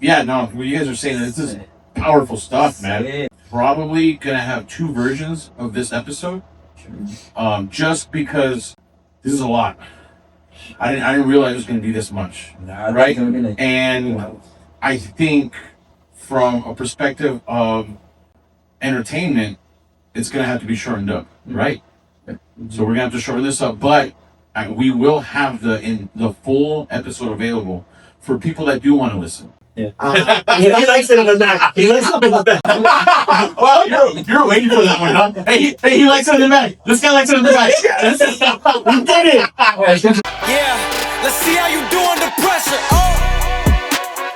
Yeah, no, what you guys are saying, this is powerful stuff, man. Probably gonna have two versions of this episode, just because this is a lot. I didn't realize it was gonna be this much, right? And I think from a perspective of entertainment, it's gonna have to be shortened up, right? So we're gonna have to shorten this up, but we will have the full episode available for people that do want to listen. Yeah. He likes it in the back. He likes it in the back. Well, you're waiting for that one, huh? Hey, he likes it in the back. This guy likes it in the back. We did it. Yeah, let's see how you do under pressure. Oh,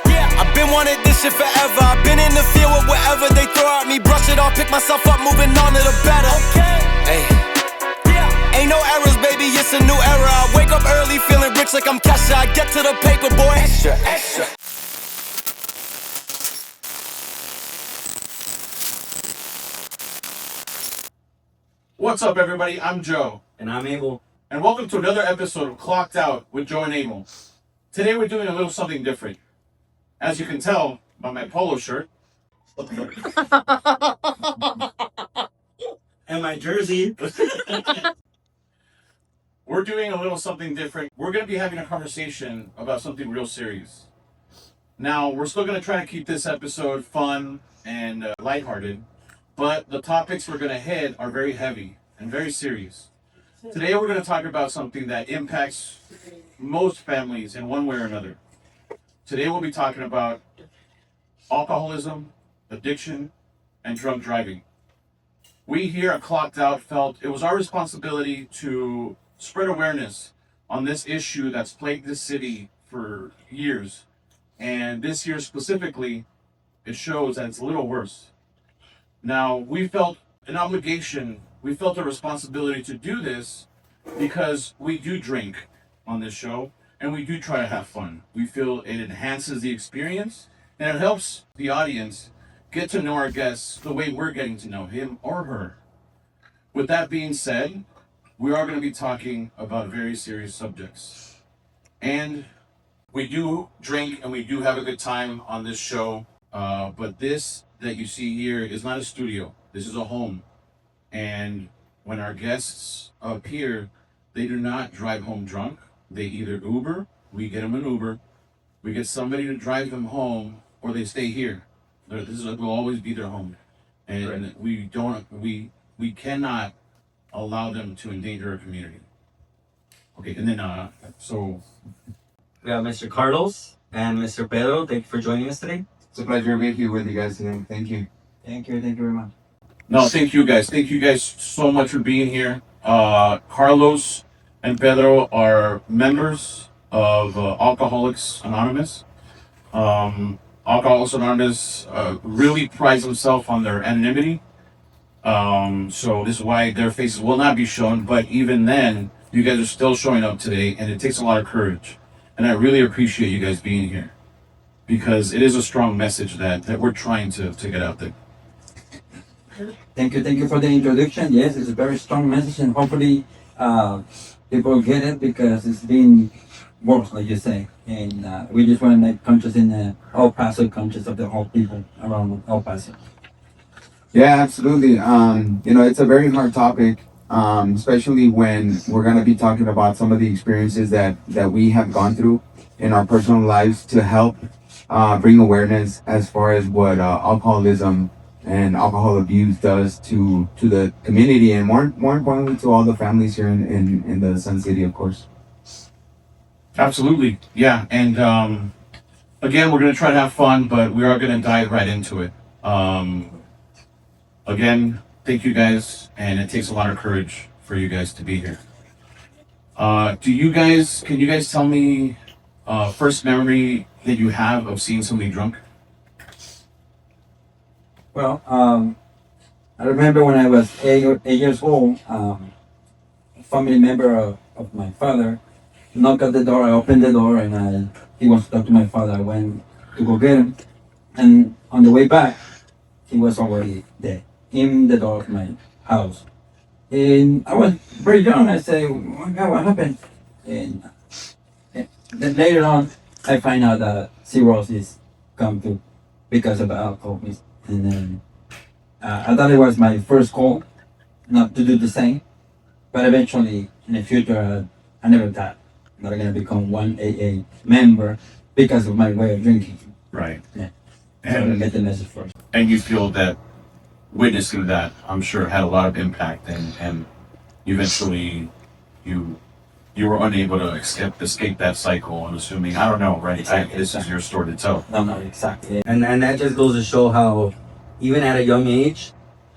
yeah, I've been wanting this shit forever. I've been in the field with whatever they throw at me. Brush it off, pick myself up, moving on to the better. Okay, hey, yeah, ain't no errors, baby. It's a new era. I wake up early, feeling rich like I'm Kesha. I get to the paper, boy. Extra, extra. What's up, everybody? I'm Joe. And I'm Abel. And welcome to another episode of Clocked Out with Joe and Abel. Today we're doing a little something different. As you can tell by my polo shirt. And my jersey. We're doing a little something different. We're going to be having a conversation about something real serious. Now, we're still going to try to keep this episode fun and lighthearted, but the topics we're going to hit are very heavy and very serious. Today, we're going to talk about something that impacts most families in one way or another. Today, we'll be talking about alcoholism, addiction, and drunk driving. We here at Clocked Out felt it was our responsibility to spread awareness on this issue that's plagued this city for years. And this year specifically, it shows that it's a little worse. Now, we felt an obligation, we felt a responsibility to do this because we do drink on this show and we do try to have fun. We feel it enhances the experience and it helps the audience get to know our guests the way we're getting to know him or her. With that being said, we are going to be talking about very serious subjects. And we do drink and we do have a good time on this show. But this that you see here is not a studio. This is a home. And when our guests appear, they do not drive home drunk. They either Uber, we get them an Uber, we get somebody to drive them home, or they stay here. This will always be their home. And right. We cannot allow them to endanger our community. Okay, and then, so... We have Mr. Carlos and Mr. Pedro. Thank you for joining us today. It's a pleasure to be here with you guys today. Thank you. Thank you very much. No, thank you guys. Thank you guys so much for being here. Carlos and Pedro are members of Alcoholics Anonymous. Alcoholics Anonymous really prides themselves on their anonymity. So this is why their faces will not be shown, but even then, you guys are still showing up today, and it takes a lot of courage. And I really appreciate you guys being here, because it is a strong message that we're trying to get out there. Thank you for the introduction. Yes, it's a very strong message, and hopefully people get it, because it's been worse, like you say. And we just want to make conscious in El Paso, conscious of the whole people around El Paso. Yeah, absolutely. It's a very hard topic, especially when we're going to be talking about some of the experiences that we have gone through in our personal lives to help bring awareness as far as what alcoholism and alcohol abuse does to the community, and more importantly to all the families here in the Sun City, of course. Absolutely, yeah. And again, we're going to try to have fun, but we are going to dive right into it. Again, thank you guys, and it takes a lot of courage for you guys to be here. Can you guys tell me first memory that you have of seeing somebody drunk? Well, I remember when I was 8 years old, a family member of my father knocked at the door. I opened the door, and he wants to talk to my father. I went to go get him, and on the way back, he was already dead in the door of my house. And I was very young. I said, "Oh my God, what happened?" And then later on, I find out that cirrhosis come to because of alcoholism. And then I thought it was my first call not to do the same, but eventually in the future, I never thought that I'm gonna become one AA member because of my way of drinking. Right. Yeah. So I And get the message first. and you feel that witnessing that, I'm sure, had a lot of impact, and eventually you were unable to escape that cycle. I'm assuming, I don't know, right? Exactly. This is your story to tell. No, exactly. And that just goes to show how, even at a young age,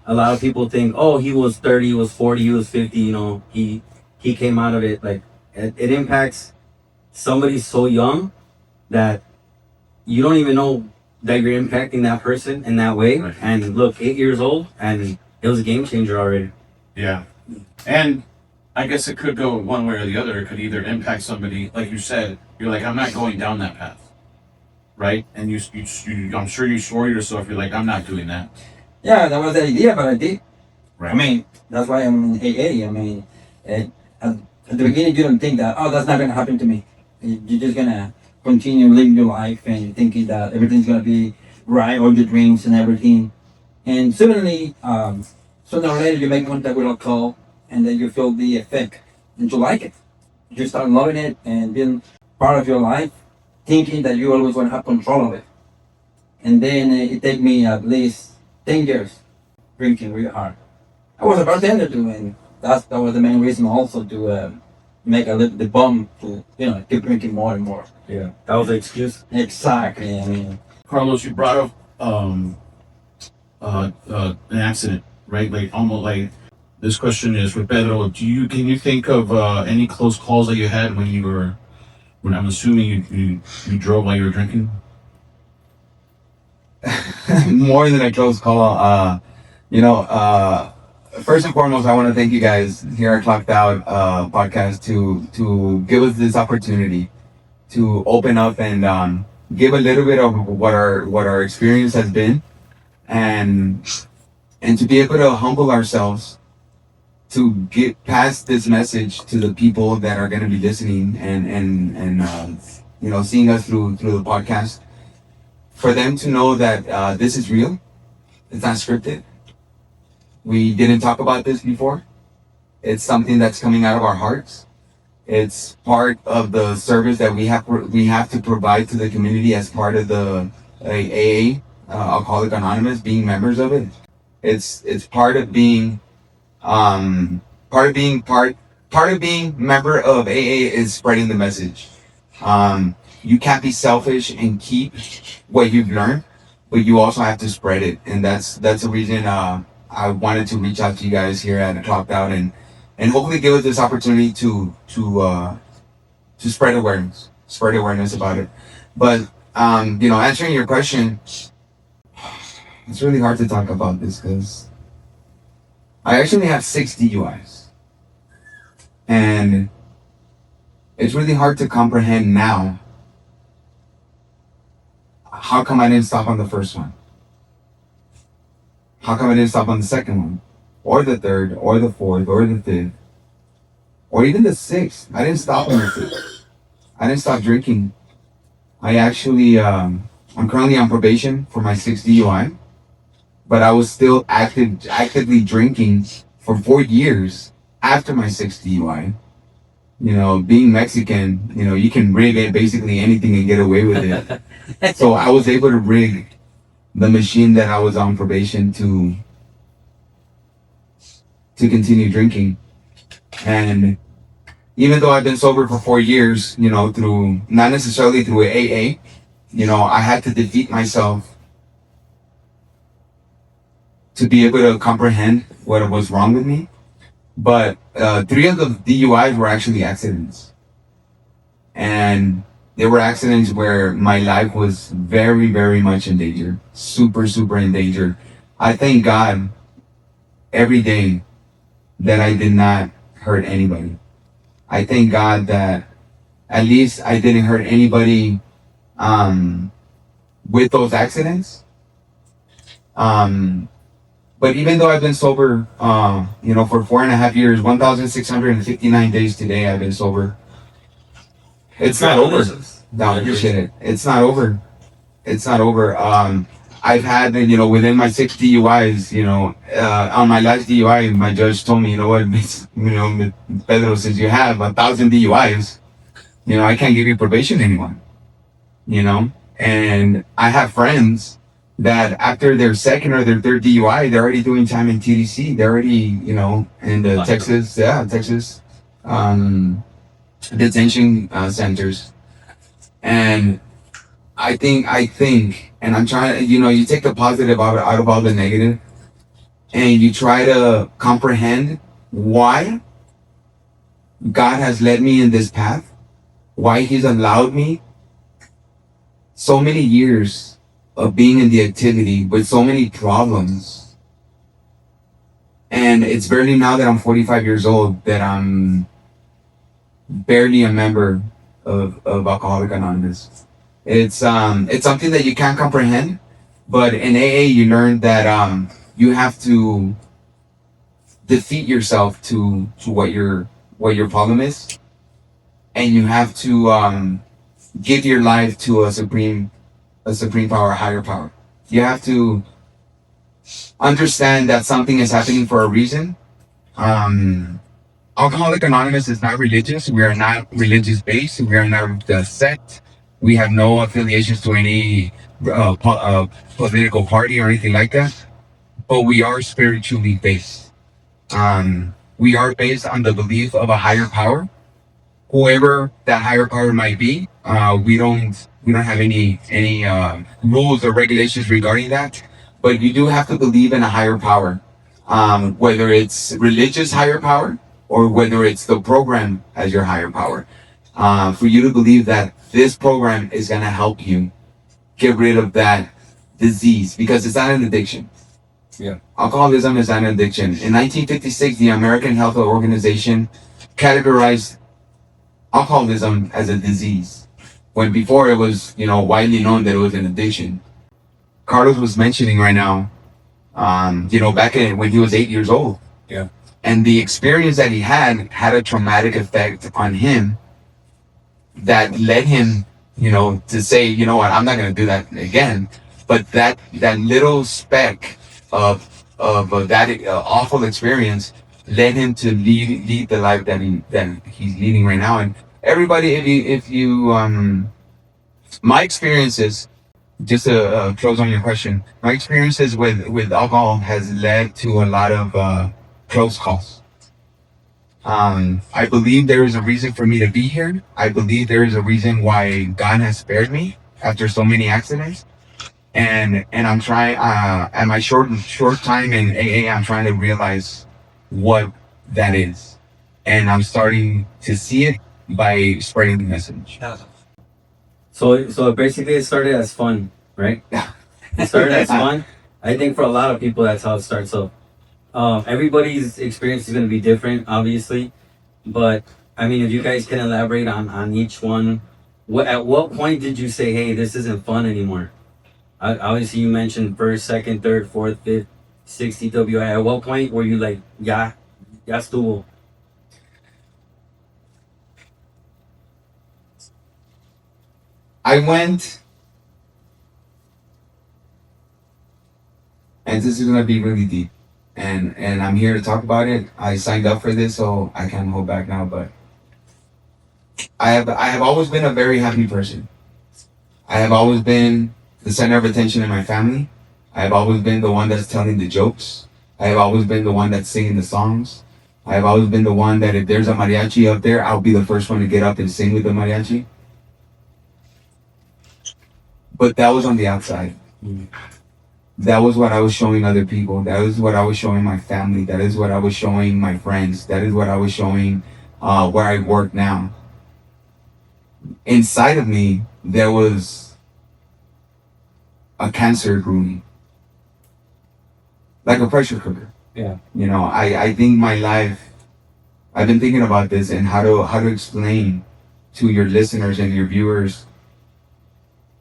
a lot of people think, oh, he was 30, he was 40, he was 50, you know, he came out of it. Like, it impacts somebody so young that you don't even know that you're impacting that person in that way. Right. And look, 8 years old, and it was a game changer already. Yeah. And I guess it could go one way or the other. It could either impact somebody, like you said, you're like, I'm not going down that path. Right? And you I'm sure you swore to yourself, you're like, I'm not doing that. Yeah, that was the idea, but I did. Right. I mean, that's why I'm in AA. I mean, at the beginning, you don't think that, oh, that's not going to happen to me. You're just going to continue living your life and thinking that everything's going to be right, all your dreams and everything. And suddenly, sooner or later, you make contact with alcohol, and then you feel the effect, and you like it. You start loving it and being part of your life, thinking that you always want to have control of it. And then it took me at least 10 years drinking really hard. I was a bartender too, and that was the main reason also to make a little the bump to keep drinking more and more. Yeah. That was the excuse. Exactly. I mean, Carlos, you brought up an accident, right? Like, almost like, this question is for Pedro. Can you think of any close calls that you had when I'm assuming you drove while you were drinking? More than a close call. First and foremost, I want to thank you guys here at Clocked Out podcast to give us this opportunity to open up and give a little bit of what our experience has been, and to be able to humble ourselves to get past this message to the people that are going to be listening and seeing us through the podcast, for them to know that this is real. It's not scripted. We didn't talk about this before. It's something that's coming out of our hearts. It's part of the service that we have to provide to the community as part of the AA, Alcoholic Anonymous, being members of it. It's part of being part of being member of AA is spreading the message. You can't be selfish and keep what you've learned, but you also have to spread it, and that's the reason I wanted to reach out to you guys here at Clocked Out and hopefully give us this opportunity to spread awareness about it. But answering your question, it's really hard to talk about this because I actually have 6 DUIs, and it's really hard to comprehend now. How come I didn't stop on the first one? How come I didn't stop on the second one? Or the third, or the fourth, or the fifth, or even the 6th? I didn't stop on the 6th. I didn't stop drinking. I actually, I'm currently on probation for my 6th DUI, but I was still actively drinking for 4 years after my 6th DUI. Being Mexican, you can rig it basically anything and get away with it. So I was able to rig the machine that I was on probation to continue drinking. And even though I've been sober for 4 years, through, not necessarily through AA, I had to defeat myself to be able to comprehend what was wrong with me. But 3 of the DUIs were actually accidents. And they were accidents where my life was very, very much in danger. Super, super in danger. I thank God every day that I did not hurt anybody. I thank God that at least I didn't hurt anybody with those accidents. But even though I've been sober, for 4.5 years, 1,659 days today, I've been sober. It's not over. No, you shouldn't. It's not over. It's not over. I've had, within my 6 DUIs, on my last DUI, my judge told me, Pedro, since you have 1,000 DUIs, I can't give you probation anymore, and I have friends that after their second or their third DUI, they're already doing time in TDC. They're already, in the Texas, detention centers. And I think, and I'm trying to, you take the positive out of all the negative, and you try to comprehend why God has led me in this path, why He's allowed me so many years of being in the activity with so many problems. And it's barely now that I'm 45 years old that I'm barely a member of Alcoholic Anonymous. It's something that you can't comprehend, but in AA you learn that you have to defeat yourself to what your problem is, and you have to give your life to a supreme power, a higher power. You have to understand that something is happening for a reason. Alcoholic Anonymous is not religious. We are not religious based. We are not a sect. We have no affiliations to any political party or anything like that. But we are spiritually based. We are based on the belief of a higher power, whoever that higher power might be. We don't have any rules or regulations regarding that. But you do have to believe in a higher power, whether it's religious higher power or whether it's the program as your higher power. For you to believe that this program is going to help you get rid of that disease, because it's not an addiction. Yeah. Alcoholism is not an addiction. In 1956, the American Health Organization categorized alcoholism as a disease, when before it was, widely known that it was an addiction. Carlos was mentioning right now, back when he was 8 years old. Yeah. And the experience that he had a traumatic effect on him that led him, to say, I'm not going to do that again. But that little speck of that awful experience led him to lead the life that he's leading right now. And everybody, if you my experiences, just to close on your question, my experiences with alcohol has led to a lot of close calls. I believe there is a reason for me to be here. I believe there is a reason why God has spared me after so many accidents. And I'm trying, at my short time in AA, I'm trying to realize what that is. And I'm starting to see it by spreading the message. So basically it started as fun, right? Yeah. It started as fun. I think for a lot of people that's how it starts. So everybody's experience is going to be different, obviously. But I mean, if you guys can elaborate on each one, at what point did you say, hey, this isn't fun anymore? Obviously, you mentioned first, second, third, fourth, fifth, 60 WI. At what point were you like, ya estuvo? I went, and this is gonna be really deep, and I'm here to talk about it. I signed up for this, so I can't hold back now. But I have always been a very happy person. I have always been the center of attention in my family. I have always been the one that's telling the jokes. I have always been the one that's singing the songs. I have always been the one that if there's a mariachi up there, I'll be the first one to get up and sing with the mariachi. But that was on the outside. That was what I was showing other people. That is what I was showing my family. That is what I was showing my friends. That is what I was showing where I work now. Inside of me, there was a cancer brewing, like a pressure cooker. Yeah. I think my life, I've been thinking about this and how to explain to your listeners and your viewers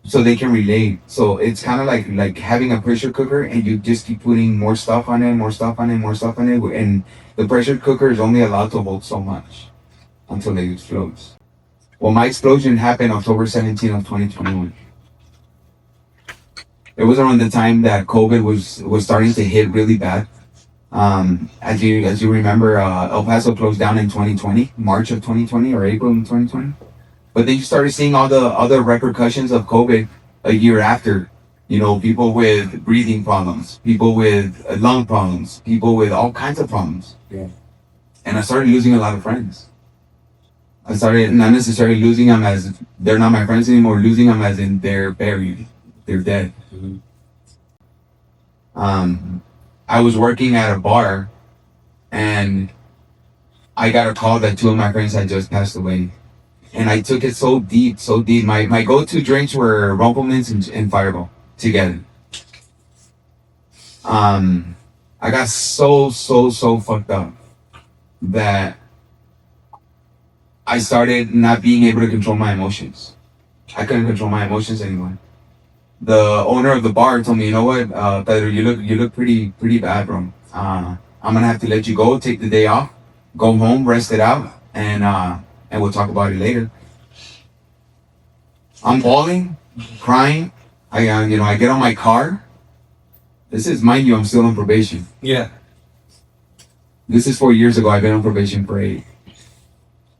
so they can relate. So it's kind of like having a pressure cooker, and you just keep putting more stuff on it, more stuff on it, more stuff on it, and the pressure cooker is only allowed to hold so much until it explodes. Well, my explosion happened October 17 of 2021. It was around the time that COVID was starting to hit really bad. As you remember, El Paso closed down in 2020, March of 2020 or April of 2020. But then you started seeing all the other repercussions of COVID a year after. You know, people with breathing problems, people with lung problems, people with all kinds of problems. Yeah. And I started losing a lot of friends. I started not necessarily losing them as they're not my friends anymore, losing them as in they're buried, they're dead. Mhm. I was working at a bar and I got a call that two of my friends had just passed away. And I took it so deep, so deep. My go-to drinks were Rumplemans and Fireball together. I got so fucked up that I started not being able to control my emotions. I couldn't control my emotions anymore. The owner of the bar told me, you know what, Pedro, you look pretty bad, bro. I'm gonna have to let you go, take the day off, go home, rest it out, and we'll talk about it later. I'm bawling, crying. I get on my car. This is, mind you, I'm still on probation. Yeah. This is 4 years ago. I've been on probation for 8.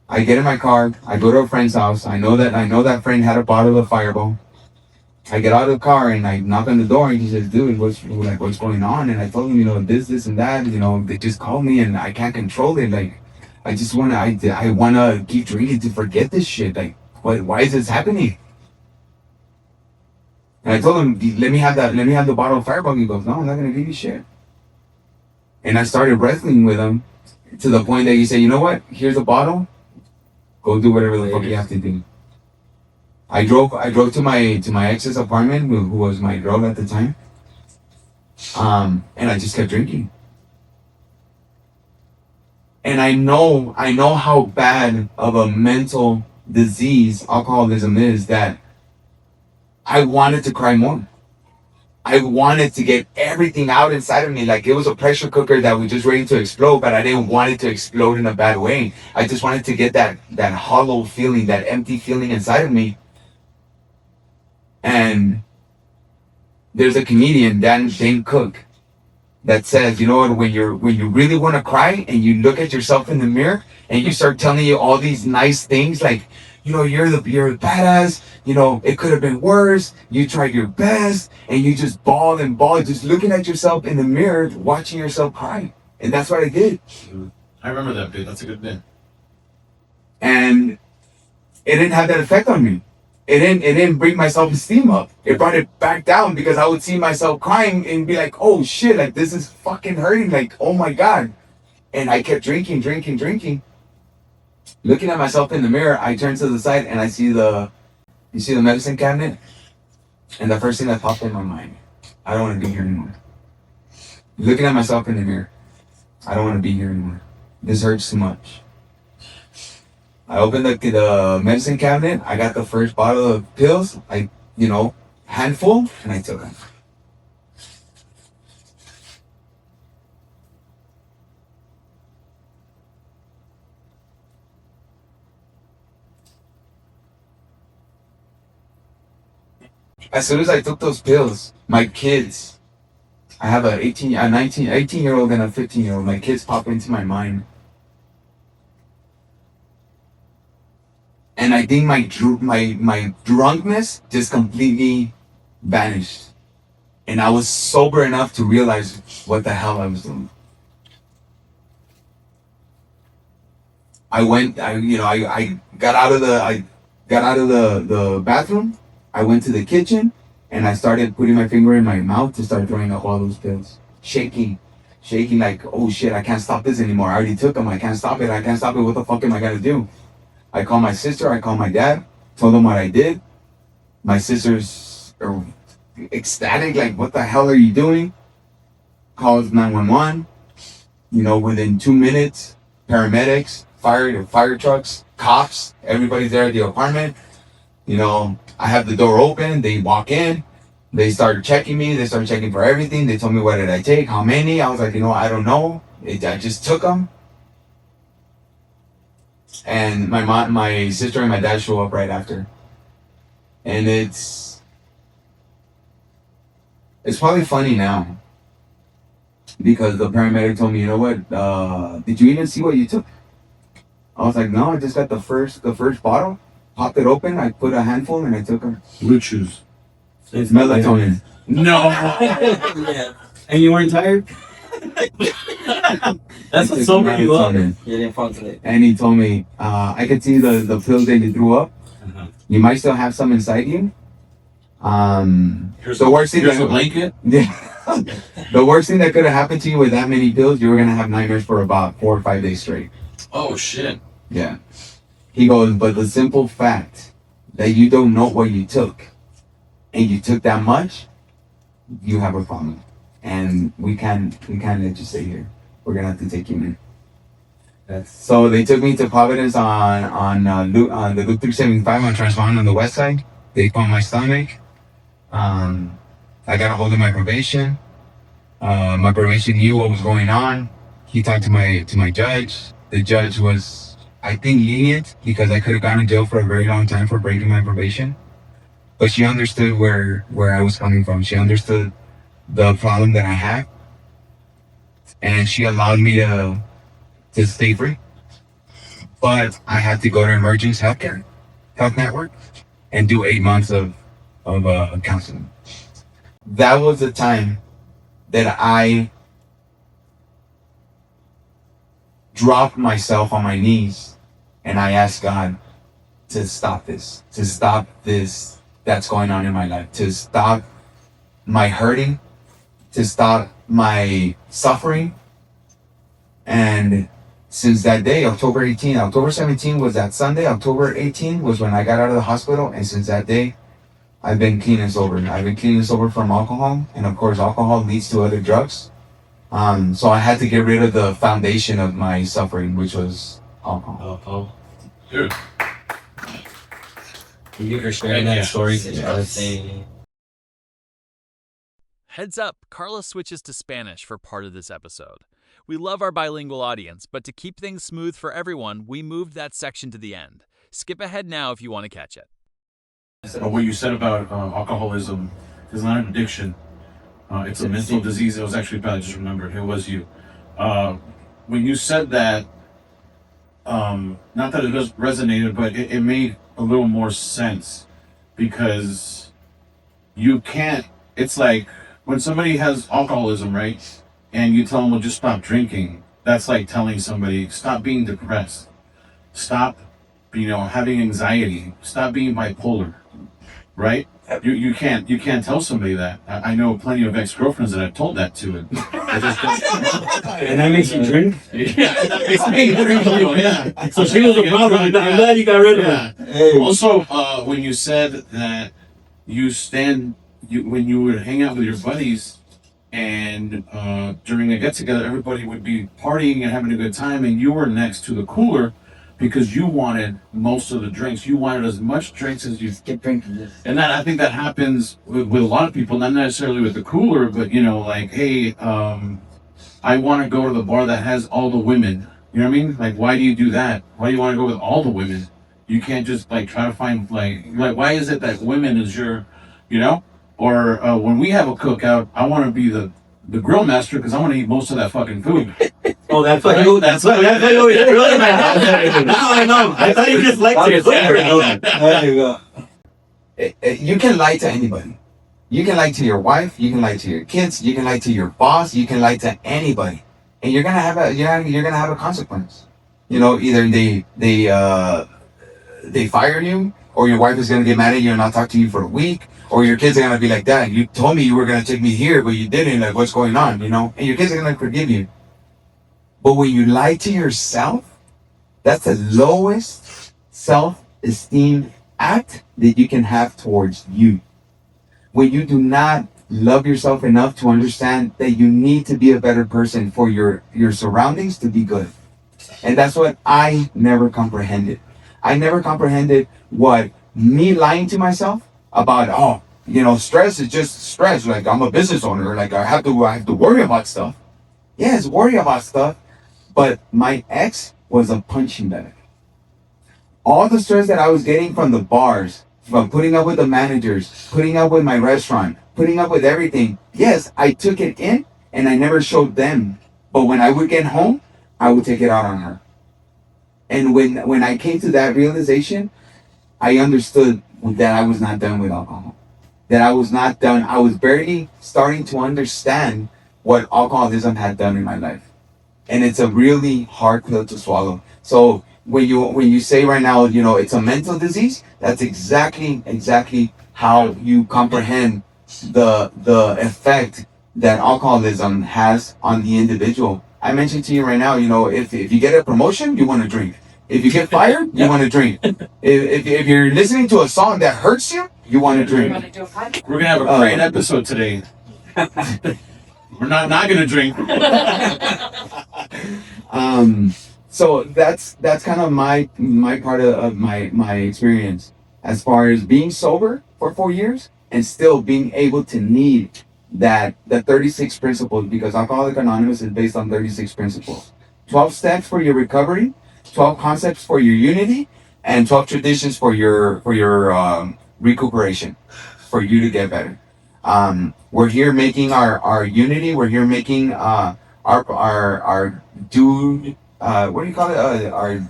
I get in my car. I go to a friend's house. I know that friend had a bottle of Fireball. I get out of the car and I knock on the door and he says, "Dude, what's going on?" And I told him, this and that. They just called me and I can't control it. Like, I wanna keep drinking to forget this shit. Like, why is this happening? And I told him, let me have the bottle of Fireball. He goes, "No, I'm not gonna give you shit." And I started wrestling with him to the point that he said, "You know what? Here's a bottle. Go do whatever the fuck you have to do." I drove to my ex's apartment, who was my girl at the time. And I just kept drinking. And I know how bad of a mental disease alcoholism is, that I wanted to cry more. I wanted to get everything out inside of me. Like it was a pressure cooker that was just ready to explode, but I didn't want it to explode in a bad way. I just wanted to get that hollow feeling, that empty feeling inside of me. And there's a comedian, Dane Cook, that says, you know what, when you really want to cry and you look at yourself in the mirror and you start telling you all these nice things, like, you're a badass, it could have been worse, you tried your best, and you just bawl and bawl, just looking at yourself in the mirror, watching yourself cry. And that's what I did. I remember that bit. That's a good bit. And it didn't have that effect on me. It didn't bring my self-esteem up. It brought it back down, because I would see myself crying and be like, oh shit, like this is fucking hurting, like, oh my God. And I kept drinking. Looking at myself in the mirror, I turn to the side and I see the medicine cabinet. And the first thing that popped in my mind, I don't want to be here anymore. Looking at myself in the mirror, I don't want to be here anymore. This hurts too much. I opened the medicine cabinet. I got the first bottle of pills, handful, and I took them. As soon as I took those pills, my kids, I have a 18-year-old and a 15-year-old. My kids pop into my mind. And I think my drunkenness just completely vanished. And I was sober enough to realize what the hell I was doing. I got out of the bathroom. I went to the kitchen and I started putting my finger in my mouth to start throwing up all those pills. Shaking like, oh shit, I can't stop this anymore. I already took them. I can't stop it. What the fuck am I gonna do? I called my sister. I called my dad. Told them what I did. My sisters are ecstatic, like, what the hell are you doing? Calls 911. Within 2 minutes, paramedics, fire trucks, cops, everybody's there at the apartment. I have the door open, they walk in, they started checking me, they started checking for everything, they told me what did I take, how many, I was like, I don't know, I just took them. And my sister and my dad show up right after. And it's It's probably funny now because the paramedic told me, you know what? Did you even see what you took? I was like, no, I just got the first bottle, popped it open, I put a handful, and I took her. Blue chews. It's melatonin. No. Yeah. And you weren't tired? That's what sobered you up. You didn't fall asleep. And he told me, I could see the pills that you threw up. Uh-huh. You might still have some inside you. Here's The worst thing here's that- a blanket. Yeah. The worst thing that could have happened to you with that many pills, you were gonna have nightmares for about 4 or 5 days straight. Oh shit. Yeah. He goes, but the simple fact that you don't know what you took and you took that much, you have a problem. And we can't let you stay here. We're gonna have to take you in. So they took me to Providence on the Loop 375 on Transbond on the west side. They found my stomach. I got a hold of my probation. My probation knew what was going on. He talked to my judge. The judge was, I think, lenient because I could have gone to jail for a very long time for breaking my probation. But she understood where I was coming from. She understood the problem that I had. And she allowed me to stay free. But I had to go to Emergence Health Network and do 8 months of counseling. That was the time that I dropped myself on my knees and I asked God to stop this that's going on in my life, to stop my hurting, to stop my suffering. And since that day, October 17 was that Sunday, October 18 was when I got out of the hospital, and since that day, I've been clean and sober. I've been clean and sober from alcohol, and of course, alcohol leads to other drugs. So I had to get rid of the foundation of my suffering, which was alcohol. Oh. Dude. Thank you for sharing that story. Heads up, Carlos switches to Spanish for part of this episode. We love our bilingual audience, but to keep things smooth for everyone, we moved that section to the end. Skip ahead now if you want to catch it. What you said about alcoholism is not an addiction. It's a mental disease. It was actually bad. I just remembered. It was you. When you said that, not that it just resonated, but it made a little more sense because you can't. It's like when somebody has alcoholism, right? And you tell them, well, just stop drinking. That's like telling somebody, stop being depressed. Stop, having anxiety. Stop being bipolar, right? You can't tell somebody that. I know plenty of ex-girlfriends that I've told that to. And And that makes you drink? Yeah, that makes me drink too, yeah. So she was a problem. I'm glad you got rid of her. Hey. Also, when you said that when you would hang out with your buddies and during a get-together, everybody would be partying and having a good time, and you were next to the cooler because you wanted most of the drinks. You wanted as much drinks as you Keep drinking this. And I think that happens with a lot of people, not necessarily with the cooler, but like, hey, I want to go to the bar that has all the women. You know what I mean? Like, why do you do that? Why do you want to go with all the women? You can't just try to find like why is it that women is your, Or when we have a cookout, I want to be the grill master because I want to eat most of that fucking food. Oh, that's what you really meant. Now I know. I thought you just liked it. There you go. You can lie to anybody. You can lie to your wife. You can lie to your kids. You can lie to your boss. You can lie to anybody, and you're gonna have a consequence. Either they fire you, or your wife is gonna get mad at you and not talk to you for a week, or your kids are gonna be like, Dad, you told me you were gonna take me here, but you didn't. Like, what's going on? And your kids are gonna forgive you. But when you lie to yourself, that's the lowest self-esteem act that you can have towards you. When you do not love yourself enough to understand that you need to be a better person for your surroundings to be good. And that's what I never comprehended. I never comprehended what me lying to myself about, stress is just stress. Like, I'm a business owner. Like, I have to worry about stuff. Yes, worry about stuff. But my ex was a punching bag. All the stress that I was getting from the bars, from putting up with the managers, putting up with my restaurant, putting up with everything. Yes, I took it in and I never showed them. But when I would get home, I would take it out on her. And when I came to that realization, I understood that I was not done with alcohol. That I was not done. I was barely starting to understand what alcoholism had done in my life. And it's a really hard pill to swallow. So when you say right now, it's a mental disease, that's exactly how you comprehend the effect that alcoholism has on the individual. I mentioned to you right now, if you get a promotion, you want to drink. If you get fired, you want to drink. If you're listening to a song that hurts you, you want to drink. We're gonna have a great episode today. We're not gonna drink. So that's kind of my part of my experience as far as being sober for 4 years and still being able to need the 36 principles, because Alcoholics Anonymous is based on 36 principles. 12 steps for your recovery, 12 concepts for your unity, and 12 traditions for your recuperation, for you to get better. We're here making our unity. We're here making our due what do you call it? Our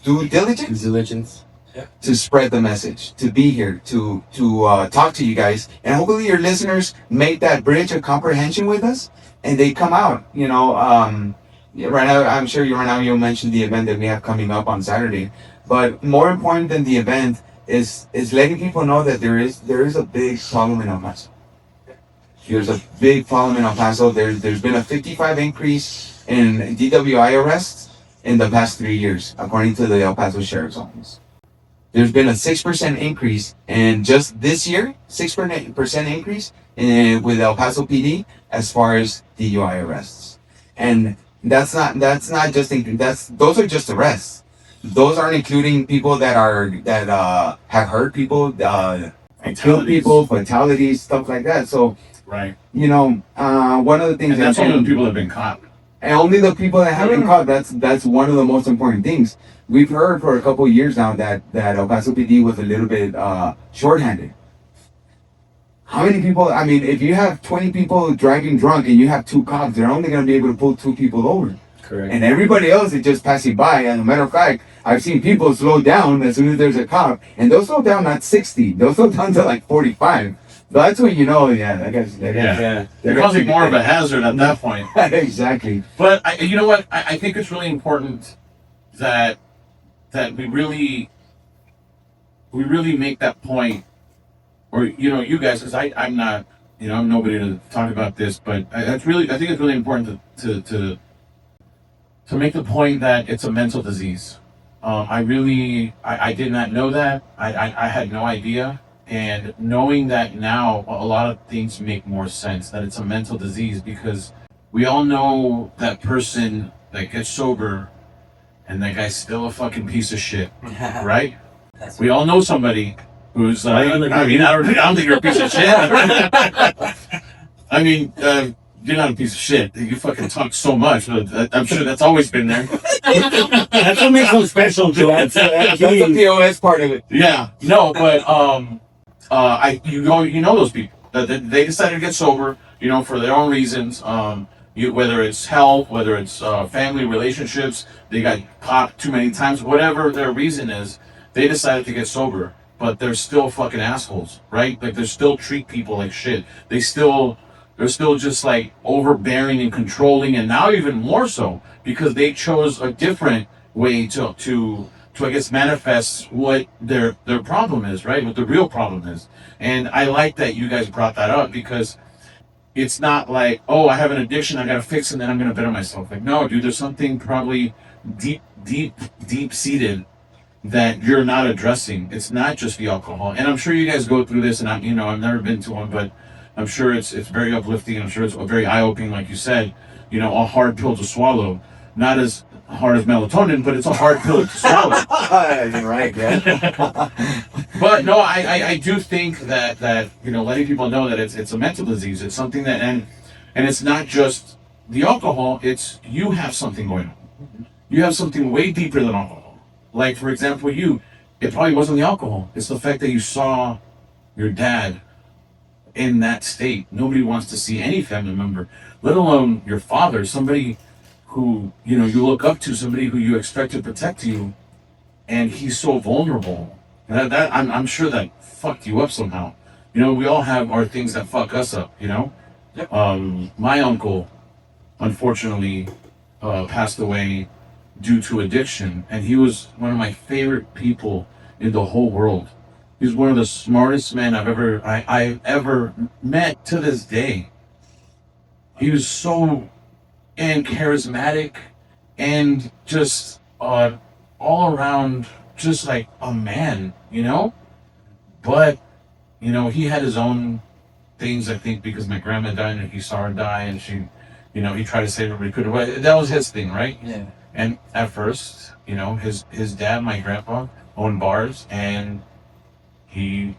due diligence. Due diligence. To spread the message, to be here, to talk to you guys, and hopefully your listeners make that bridge of comprehension with us, and they come out. Right now, I'm sure you'll mention the event that we have coming up on Saturday, but more important than the event is letting people know that there is a big problem in El Paso. There's a big problem in El Paso. There's been a 55 increase in DWI arrests in the past 3 years, according to the El Paso Sheriff's Office. There's been a 6% increase, and just this year, 6% increase with El Paso PD as far as DUI arrests. And those are just arrests. Those aren't including people that have hurt people, killed people, fatalities, stuff like that. So, right. One of the things, and that's only the people that have been caught. And only the people that have been caught. That's one of the most important things. We've heard for a couple of years now that El Paso PD was a little bit shorthanded. How many people? I mean, if you have 20 people driving drunk and you have 2 cops, they're only going to be able to pull 2 people over. Correct. And everybody else is just passing by. And as a matter of fact, I've seen people slow down as soon as there's a cop, and they'll slow down not 60, they'll slow down to like 45. So that's when you know, They're causing more of a hazard at that point. Exactly. But you know what? I think it's really important that we really make that point, or you guys, because I'm not, I'm nobody to talk about this, but I think it's really important to make the point that it's a mental disease. I did not know that. I had no idea. And knowing that now, a lot of things make more sense, that it's a mental disease, because we all know that person that gets sober and that guy's still a fucking piece of shit, right? We all know somebody who's I don't think you're a piece of shit. I mean, you're not a piece of shit. You fucking talk so much. I'm sure that's always been there. That's what makes them special, Joe. That's the POS part of it. Yeah, no, but you know those people that they decided to get sober, for their own reasons. Whether it's health, whether it's family relationships, they got caught too many times, whatever their reason is, they decided to get sober. But they're still fucking assholes, right? Like, they still treat people like shit. They're still just like overbearing and controlling, and now even more so because they chose a different way to I guess manifest what their problem is, right? What the real problem is. And I like that you guys brought that up, because it's not like, oh, I have an addiction, I gotta fix it, and then I'm gonna better myself. Like, no, dude, there's something probably deep seated that you're not addressing. It's not just the alcohol. And I'm sure you guys go through this, and I've never been to one, but I'm sure it's very uplifting. I'm sure it's very eye-opening, like you said, a hard pill to swallow. Not as hard as melatonin, but it's a hard pill to swallow. You're right, yeah. But no, I do think that letting people know that it's a mental disease. It's something that, and it's not just the alcohol. It's you have something going on. You have something way deeper than alcohol. Like, for example, it probably wasn't the alcohol. It's the fact that you saw your dad in that state. Nobody wants to see any family member, let alone your father, somebody who, you know, you look up to, somebody who you expect to protect you, and he's so vulnerable. I'm sure that fucked you up somehow. You know, we all have our things that fuck us up, you know? Yep. My uncle, unfortunately, passed away due to addiction, and he was one of my favorite people in the whole world. He's one of the smartest men I've ever met to this day. He was so charismatic and just all around just like a man, you know? But, you know, he had his own things, I think, because my grandma died and he saw her die, and she, you know, he tried to save her, but he couldn't. But that was his thing, right? Yeah. And at first, you know, his dad, my grandpa, owned bars, and he,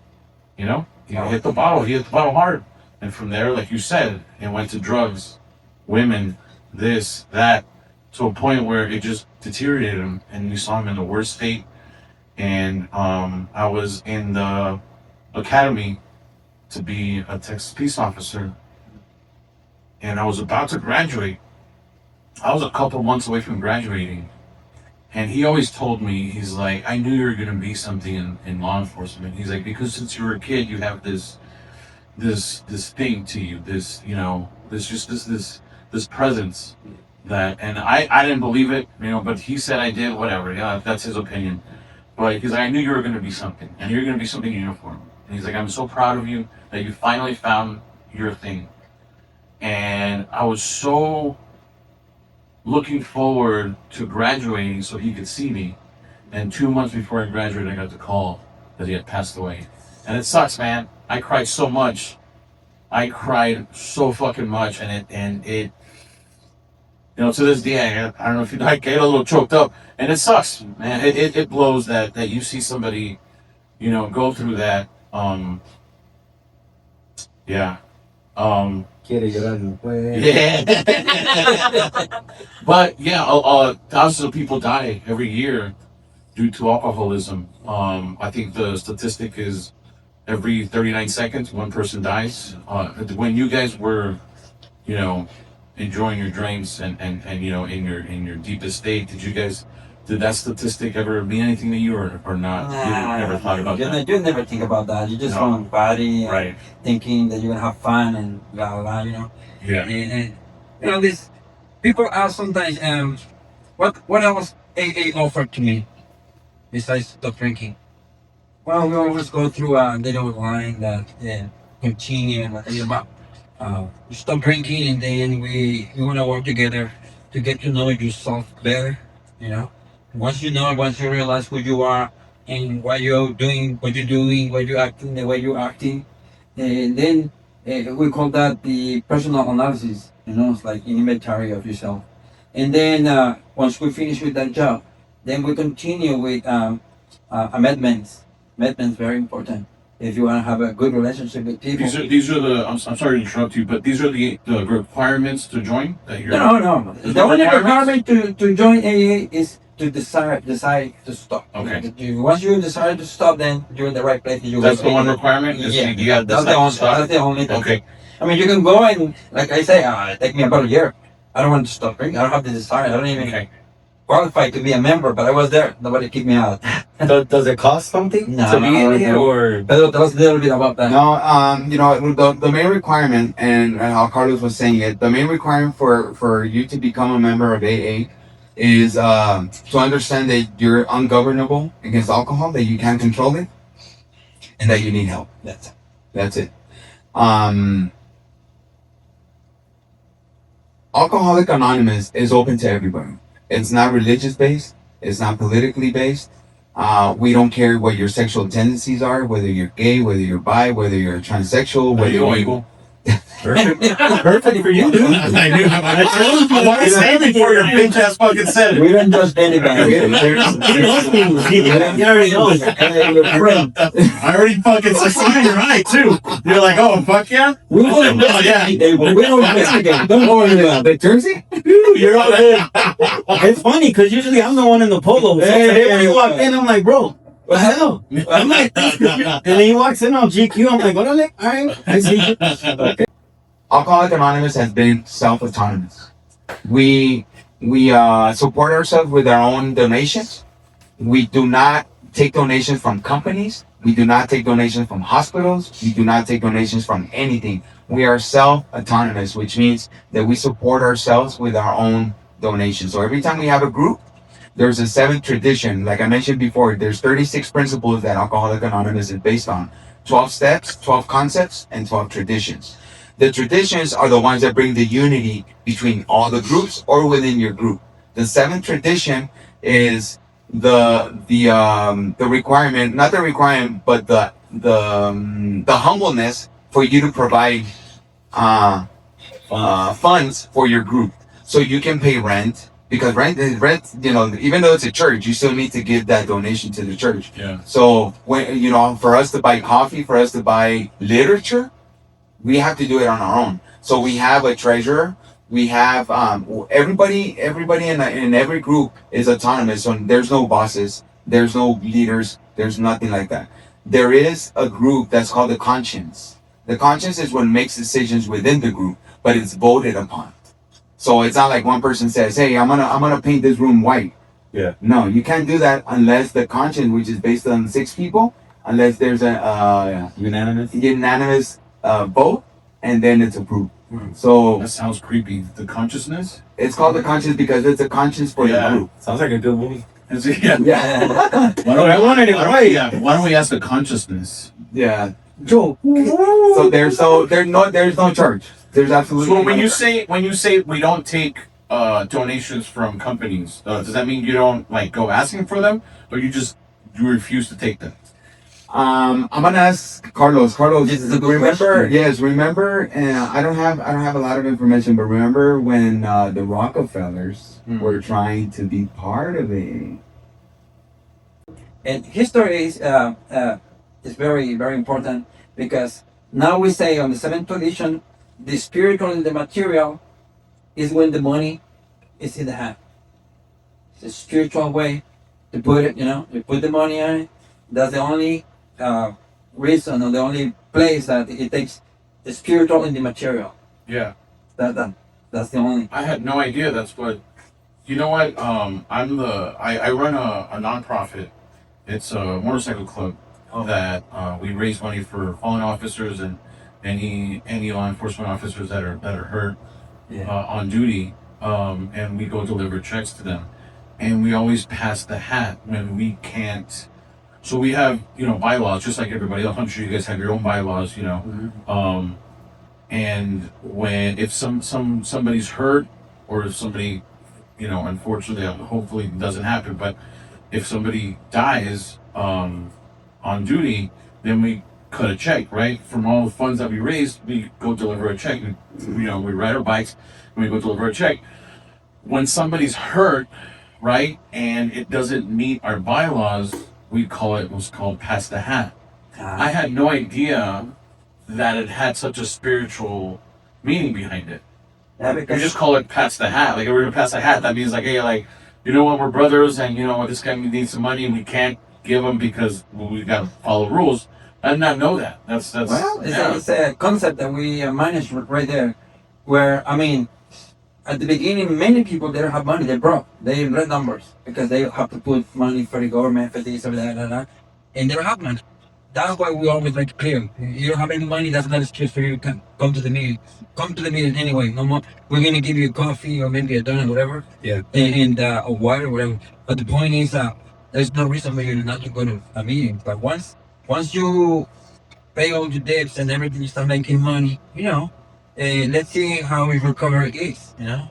you know, he hit the bottle. He hit the bottle hard. And from there, like you said, it went to drugs, women, this, that, to a point where it just deteriorated him, and we saw him in the worst state. And I was in the academy to be a Texas peace officer, and I was about to graduate. I was a couple months away from graduating, and he always told me, he's like, I knew you were going to be something in law enforcement. He's like, because since you were a kid, you have this thing to you, this, you know, this presence that, and I didn't believe it, you know, but he said I did, whatever. Yeah, that's his opinion. But he's like, I knew you were going to be something, and you're going to be something uniform. And he's like, I'm so proud of you that you finally found your thing. And I was so looking forward to graduating so he could see me. And 2 months before I graduated, I got the call that he had passed away. And it sucks, man. I cried so much. I cried so fucking much, and it you know, to this day, I don't know if I get a little choked up, and it sucks, man. It blows that you see somebody, you know, go through that. Yeah. Quiere llorar, no puede. Yeah. But yeah, thousands of people die every year due to alcoholism. I think the statistic is every 39 seconds, one person dies. When you guys were, you know, enjoying your drinks and you know, in your deepest state, did that statistic ever mean anything to you, or not? You never thought about that? You never think about that. You just want to party, and Right. thinking that you're gonna have fun and blah blah blah, you know. Yeah. And you know, this people ask sometimes, what else AA offered to me besides stop drinking? Well, we always go through a little line that continue and about stop drinking, and then we want to work together to get to know yourself better, you know. Once you realize who you are and what you're doing, why you're acting the way you're acting, and then we call that the personal analysis. You know, it's like an inventory of yourself. And then once we finish with that job, then we continue with amendments. Amendments very important if you want to have a good relationship with people. These are the. I'm sorry to interrupt you, but these are the requirements to join that you're. No. The only requirement to join AA is to decide to stop. Okay. Once you decide to stop, then you're in the right place. That's the one requirement. Yeah, that's the only thing. Okay. I mean, you can go and, like I say, it take me about a year. I don't want to stop drinking. I don't have the desire. I don't even qualify to be a member, but I was there. Nobody kicked me out. Does it cost something No, to be in here, or? Pedro, tell us a little bit about that. No, you know, the main requirement, and how Carlos was saying it, the main requirement for you to become a member of AA is to understand that you're ungovernable against alcohol, that you can't control it, and that you need help. That's it. Alcoholic Anonymous is open to everybody. It's not religious based. It's not politically based. We don't care what your sexual tendencies are, whether you're gay, whether you're bi, whether you're transsexual, whether you're Eagle. Perfect for you, dude. I knew. I want to say before your bitch ass fucking said it. We don't judge anybody. You already know. I already fucking saw your eye too. You're like, oh fuck yeah. We don't investigate. We don't investigate. Don't worry about it. Jersey? You're all in. It's funny because usually I'm the one in the polo. So when you walk in, I'm like, bro, Well, I'm like, and then he walks in on GQ. I'm like, all right, I see you. Okay. Alcoholics Anonymous has been self-autonomous. We support ourselves with our own donations. We do not take donations from companies. We do not take donations from hospitals. We do not take donations from anything. We are self-autonomous, which means that we support ourselves with our own donations. So every time we have a group, there's a seventh tradition. Like I mentioned before, there's 36 principles that Alcoholics Anonymous is based on. 12 steps, 12 concepts, and 12 traditions. The traditions are the ones that bring the unity between all the groups or within your group. The seventh tradition is the requirement, not the requirement, but the humbleness for you to provide funds for your group, so you can pay rent, because rent, even though it's a church, you still need to give that donation to the church. Yeah. So when for us to buy coffee, for us to buy literature, we have to do it on our own. So we have a treasurer. We have everybody in every group is autonomous. So there's no bosses, there's no leaders, there's nothing like that. There is a group that's called the conscience. The conscience is what makes decisions within the group, but it's voted upon. So it's not like one person says, "Hey, I'm gonna paint this room white." Yeah. No, you can't do that unless the conscience, which is based on 6 people, unless there's a unanimous vote, and then it's approved. So That sounds creepy. The consciousness? it's called the conscience because it's a conscience for the group. Sounds like a good movie. Yeah. Yeah. Why don't we ask the consciousness? Yeah. Joe. So there's no charge. There's absolutely So when no you say we don't take donations from companies, does that mean you don't go asking for them, or you refuse to take them? I'm gonna ask Carlos. Carlos, This is a good remember? question. Yes, remember. I don't have a lot of information, but remember when the Rockefellers were trying to be part of it? And history is very, very important, because now we say on the seventh tradition, the spiritual and the material is when the money is in the hand. It's a spiritual way to put it, you put the money on it. That's the only reason, or the only place that it takes the spiritual and the material. Yeah. That's the only. I had no idea that's what. You know what? I run a nonprofit. It's a motorcycle club that we raise money for fallen officers and any law enforcement officers that are hurt on duty, and we go deliver checks to them, and we always pass the hat when we can't. So we have bylaws just like everybody else. I'm sure you guys have your own bylaws, and if somebody's hurt, or if somebody, unfortunately, hopefully it doesn't happen, but if somebody dies on duty, then we cut a check, right? From all the funds that we raised, we go deliver a check. We ride our bikes and we go deliver a check. When somebody's hurt, right, and it doesn't meet our bylaws, what's called pass the hat. I had no idea that it had such a spiritual meaning behind it. Yeah, You because just call it pass the hat. Like, if we're gonna pass the hat, that means hey, you know what, we're brothers, and this guy needs some money, and we can't give him because we gotta follow rules. I did not know that. That's well, it's a concept that we manage right there, where at the beginning, many people they don't have money. They're broke. They red numbers because they have to put money for the government, for this or that, and they don't have money. That's why we always like to clear. You don't have any money, that's not an excuse for you to come to the meeting. Come to the meeting anyway. No more. We're gonna give you coffee or maybe a donut, whatever. Yeah. And or water, whatever. But the point is there's no reason why you're not to go to a meeting. But once you pay all your debts and everything, you start making money. Let's see how we recover it is. That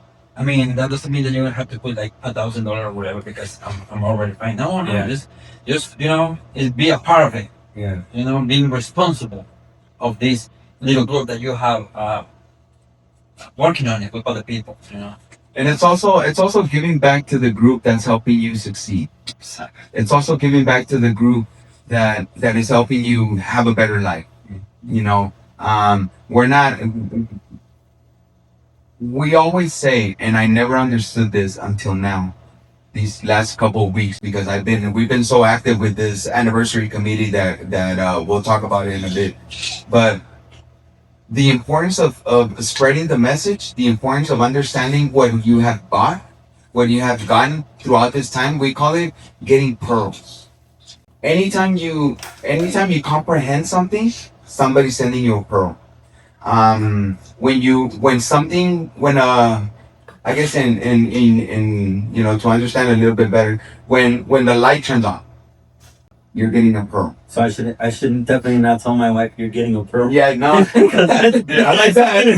doesn't mean that you're gonna have to put $1,000 or whatever because I'm already fine. No, Yeah. just be a part of it. Yeah. Being responsible of this little group that you have working on it with other people. And it's also giving back to the group that's helping you succeed. It's also giving back to the group that is helping you have a better life. We always say, and I never understood this until now, these last couple of weeks because we've been so active with this anniversary committee that we'll talk about it in a bit. But the importance of spreading the message, the importance of understanding what you have bought, what you have gotten throughout this time, we call it getting pearls. Anytime you comprehend something, somebody's sending you a pearl. I guess in to understand a little bit better, when the light turns on, you're getting a pearl. So I should definitely not tell my wife you're getting a pearl. Yeah, no. Yeah, I like that. I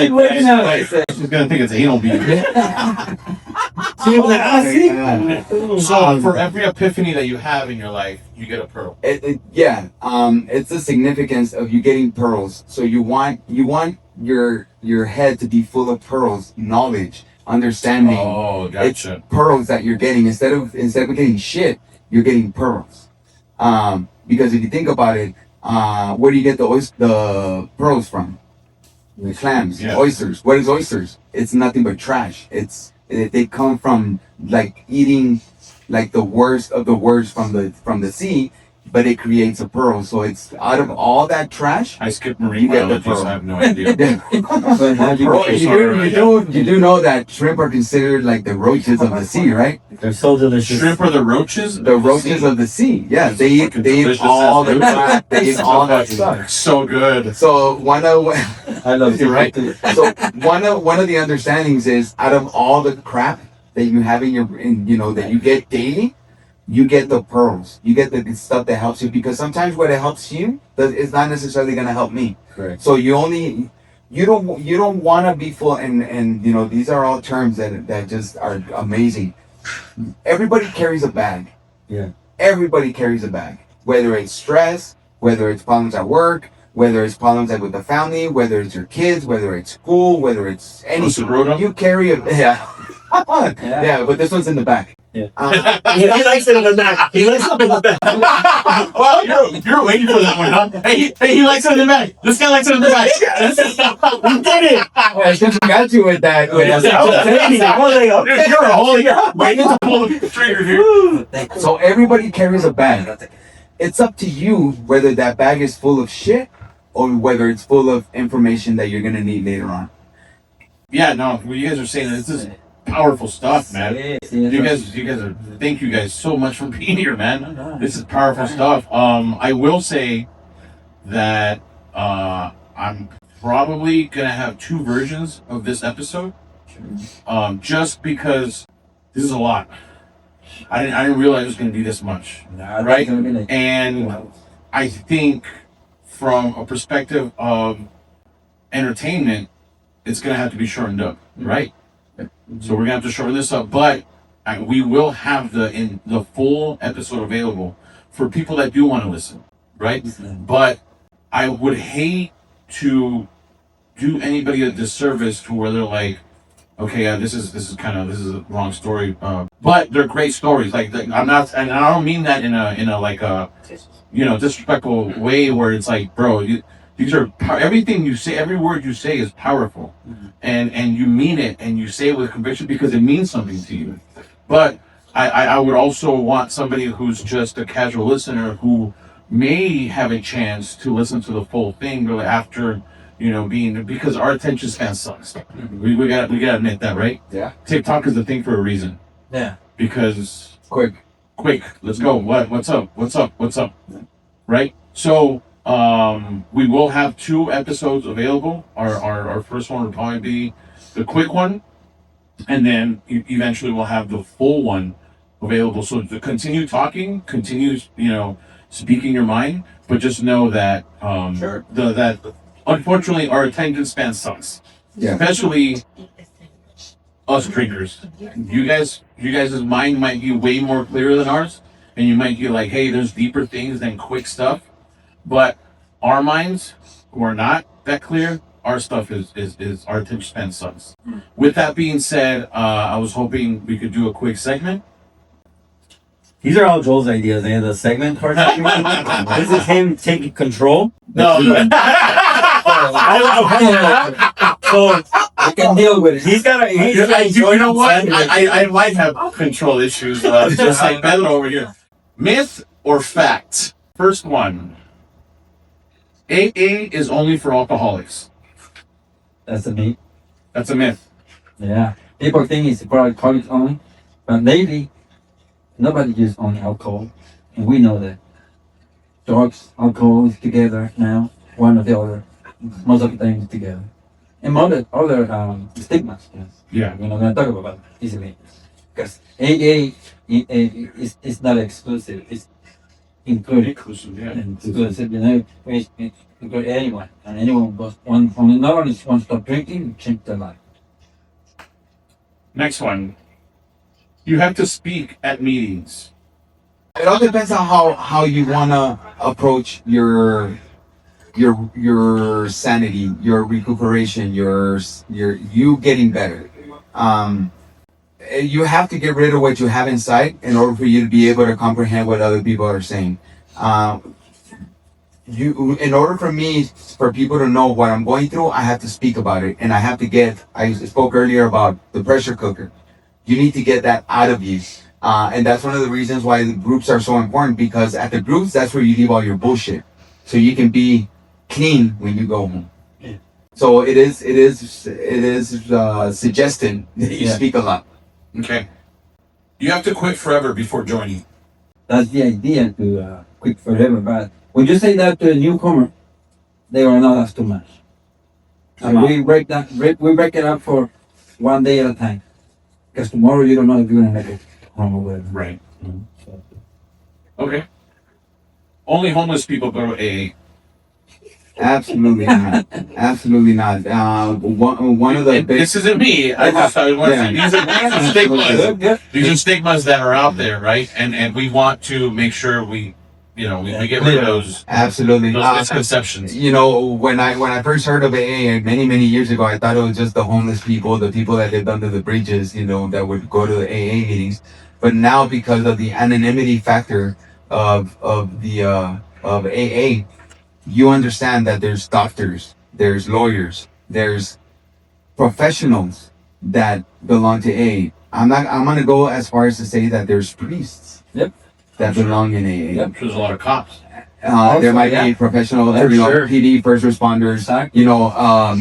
like that. She's gonna think it's anal bead. She was like, So for every epiphany that you have in your life, you get a pearl. It's the significance of you getting pearls. So you want your head to be full of pearls, knowledge, understanding. Oh, gotcha. It's pearls that you're getting instead of getting shit. You're getting pearls. Because if you think about it, where do you get the pearls from? The clams, oysters. What is oysters? It's nothing but trash. They come from like eating like the worst of the worst from the sea, but it creates a pearl. So it's out of all that trash. I skipped marine biology, so I have no idea. You do know that shrimp are considered like the roaches of the sea, right? they're so delicious. Shrimp are the roaches? The roaches of the sea. Yeah, they eat all the crap. They eat all that stuff. So good. So I love it, right? So one of the understandings is out of all the crap that you have that you get daily, you get the pearls. You get the stuff that helps you, because sometimes what it helps you is not necessarily going to help me. Correct. So you don't want to be full, and these are all terms that just are amazing. Everybody carries a bag. Yeah. Everybody carries a bag, whether it's stress, whether it's problems at work, whether it's problems with the family, whether it's your kids, whether it's school, whether it's anything. You carry a yeah, but this one's in the back. Yeah. He likes it in the back. He likes it in the back. Well, you're waiting for that one, huh? Hey, he likes it in the back. This guy likes it in the back. We did it. I should have got you with that. You're a holy. Waiting to pull the trigger here. So everybody carries a bag. It's up to you whether that bag is full of shit or whether it's full of information that you're gonna need later on. Yeah, no, what you guys are saying, this is powerful stuff, man. You guys are. Thank you guys so much for being here, man. This is powerful stuff. I will say that I'm probably gonna have 2 versions of this episode, just because this is a lot. I didn't realize it was gonna be this much, right? And I think from a perspective of entertainment, it's gonna have to be shortened up, right? So we're gonna have to shorten this up, but we will have the full episode available for people that do want to listen, right? But I would hate to do anybody a disservice to where they're like, okay, this is a wrong story, but they're great stories. Like I'm not, and I don't mean that in a like a disrespectful way where it's like, bro, these are everything you say, every word you say is powerful, and you mean it, and you say it with conviction because it means something to you. But I would also want somebody who's just a casual listener who may have a chance to listen to the full thing really after because our attention span sucks. We gotta admit that, right? Yeah. TikTok is the thing for a reason. Yeah. Because Quick, let's go. What's up? Right? So we will have 2 episodes available. Our first one will probably be the quick one, and then eventually we'll have the full one available. So to continue talking, continue speaking your mind, but just know that that unfortunately our attention span sucks. Yeah. Especially us drinkers. You guys' mind might be way more clear than ours, and you might be like, hey, there's deeper things than quick stuff. But our minds, who are not that clear, our stuff is our attention span sucks. With that being said, I was hoping we could do a quick segment. These are all Joel's ideas, eh? The segment part. This is him taking control. No. So I can deal with it. He's got You know what? I might have control issues, just like Pedro over here. Myth or fact? First one. AA is only for alcoholics. That's a me. That's a myth. Yeah. People think it's for alcoholics only, but lately, nobody uses only alcohol, and we know that. Drugs, alcohol is together now, one or the other. Most of the time it's together. And other stigmas, yes. Yeah. We're not going to talk about it easily. Because AA is not exclusive, it's included. Inclusive, yeah. Exclusive, you know, we include anyone. And anyone not only wants to stop drinking, change their life. Next one. You have to speak at meetings. It all depends on how you wanna approach your sanity, your recuperation, your you getting better. You have to get rid of what you have inside in order for you to be able to comprehend what other people are saying. In order for people to know what I'm going through, I have to speak about it, and I spoke earlier about the pressure cooker. You need to get that out of you. And that's one of the reasons why the groups are so important, because at the groups, that's where you leave all your bullshit. So you can be clean when you go home. Yeah. So it is suggested that you speak a lot. Okay. You have to quit forever before joining. That's the idea to quit forever. But when you say that to a newcomer, they will not ask too much. And we break it up for one day at a time. Because tomorrow you don't know if you're gonna make it home or whatever. Right. So, Okay. Only homeless people go to AA. Absolutely not. Absolutely not. One of the big. This isn't me. I want to say these are stigmas. good. These are stigmas that are out there, right? And we want to make sure we get rid of those Absolutely. misconceptions. You know, when I first heard of AA many years ago, I thought it was just the homeless people, the people that lived under the bridges, that would go to the AA meetings. But now, because of the anonymity factor of AA, you understand that there's doctors, there's lawyers, there's professionals that belong to AA. I'm gonna go as far as to say that there's priests. Yep. That belong in AA. Yep. There's a lot of cops. There might yeah. be professional, Sure. PD, first responders, Exactly.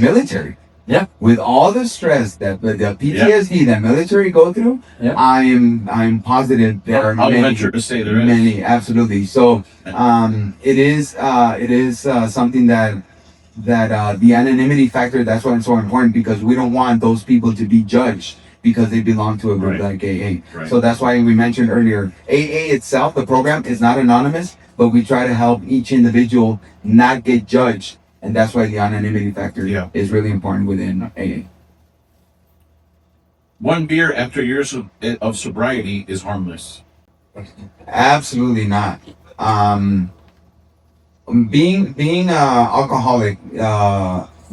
military. Yeah. With all the stress that the PTSD that military go through, Yeah. I'm positive there are I'll many, venture to say there is. many, absolutely. So it is something that the anonymity factor, that's why it's so important, because we don't want those people to be judged because they belong to a group Right. like AA. Right. So that's why we mentioned earlier, AA itself, the program is not anonymous, but we try to help each individual not get judged. And that's why the anonymity factor is really important within AA. One beer after years of sobriety is harmless. Absolutely not. Being alcoholic,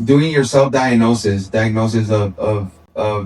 doing your diagnosis of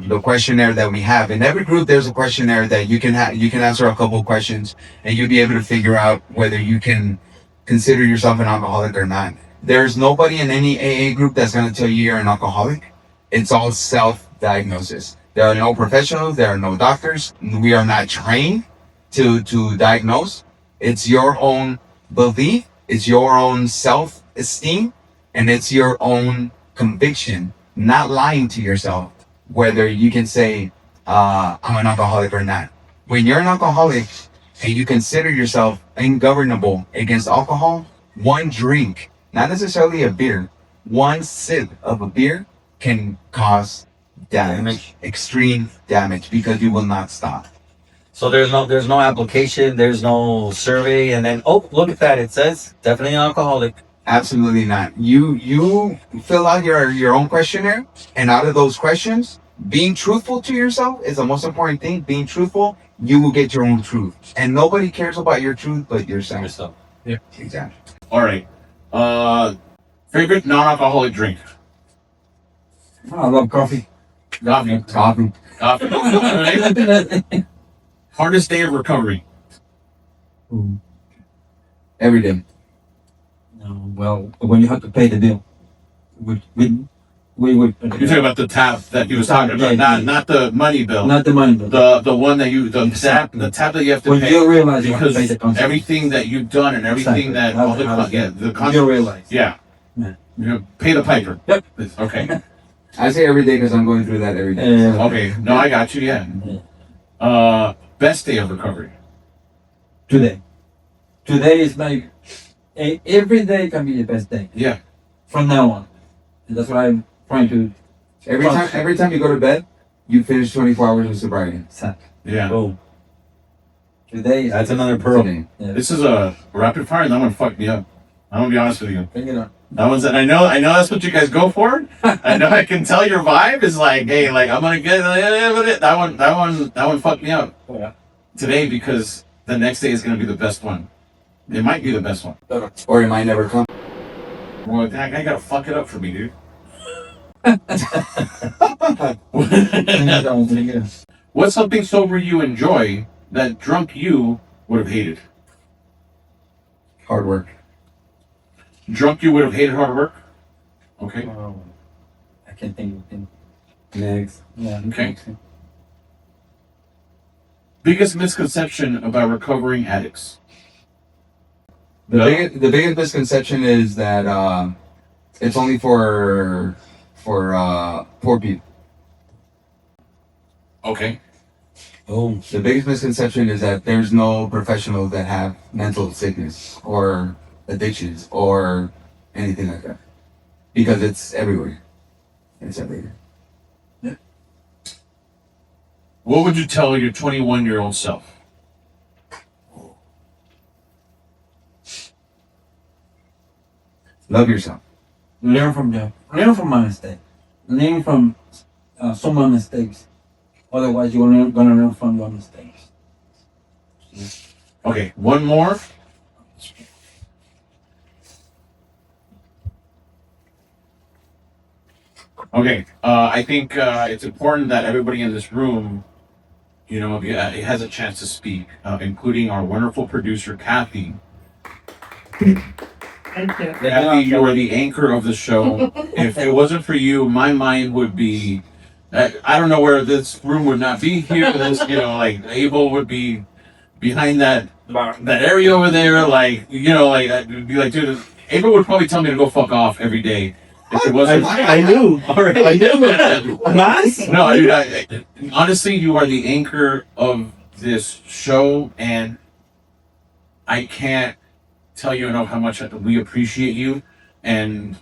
the questionnaire that we have. In every group, there's a questionnaire that you can answer a couple of questions, and you'll be able to figure out whether you can consider yourself an alcoholic or not. There's nobody in any AA group that's going to tell you you're an alcoholic. It's all self-diagnosis. There are no professionals. There are no doctors. We are not trained to diagnose. It's your own belief. It's your own self-esteem, and it's your own conviction, not lying to yourself, whether you can say, I'm an alcoholic or not. When you're an alcoholic and you consider yourself ungovernable against alcohol, one drink, not necessarily a beer, one sip of a beer can cause damage, extreme damage, because you will not stop. So there's no application, there's no survey, and then look at that, it says definitely an alcoholic. Absolutely not. You fill out your own questionnaire, and out of those questions, being truthful to yourself is the most important thing. Being truthful, you will get your own truth, and nobody cares about your truth but yourself. Yeah. Exactly. All right. Favorite non-alcoholic drink? I love coffee. Coffee. Coffee. Coffee. All right. Hardest day of recovery? Every day. Well, when you have to pay the bill, with we would. You're talking about the tap that he was talking about, not the money bill. Not the money bill. The one that you the tap that you have to when pay. you realize you have to Because pay the consequence. everything that you've done and everything that all the you realize. yeah. Yeah. You pay the piper. Yep. Okay. I say every day because I'm going through that every day. Okay. No, I got you. Yeah. Best day of recovery. Today is like every day can be the best day Yeah. from now on. And that's what I'm trying to. Every time you go to bed, you finish 24 hours of sobriety. Exactly. Yeah. Oh, Today is that's another pearl. Today. Yeah. This is a rapid fire. That one fucked me up. I'm gonna be honest with you. Bring it on. That one's. I know that's what you guys go for. I know. I can tell your vibe is like, hey, like I'm gonna get it. That one fucked me up Oh, yeah. today because the next day is gonna be the best one. It might be the best one. Or it might never come. Well, I gotta fuck it up for me, dude. Bring it on. What's something sober you enjoy that drunk you would have hated? Hard work. Drunk you would have hated hard work? Okay. I can't think of anything. Next. Yeah. Okay. Biggest misconception about recovering addicts? The biggest misconception is that it's only for poor people. Okay. Oh, The biggest misconception is that there's no professionals that have mental sickness or addictions or anything like that. Because it's everywhere. It's everywhere. What would you tell your 21-year-old self? Love yourself. Learn from my mistake. Learn from someone's mistakes. Otherwise, you're gonna learn from your mistakes. Okay, one more. Okay, I think it's important that everybody in this room, has a chance to speak, including our wonderful producer, Kathy. Thank you. Kathy, you are the anchor of the show. If it wasn't for you, my mind would be, I don't know where this room would not be here. Like Abel would be behind that area over there. Like, I'd be like, dude, Abel would probably tell me to go fuck off every day. If it wasn't, I knew. All right, I knew. Nice. No, dude, honestly, you are the anchor of this show, and I can't tell you enough how much we appreciate you. And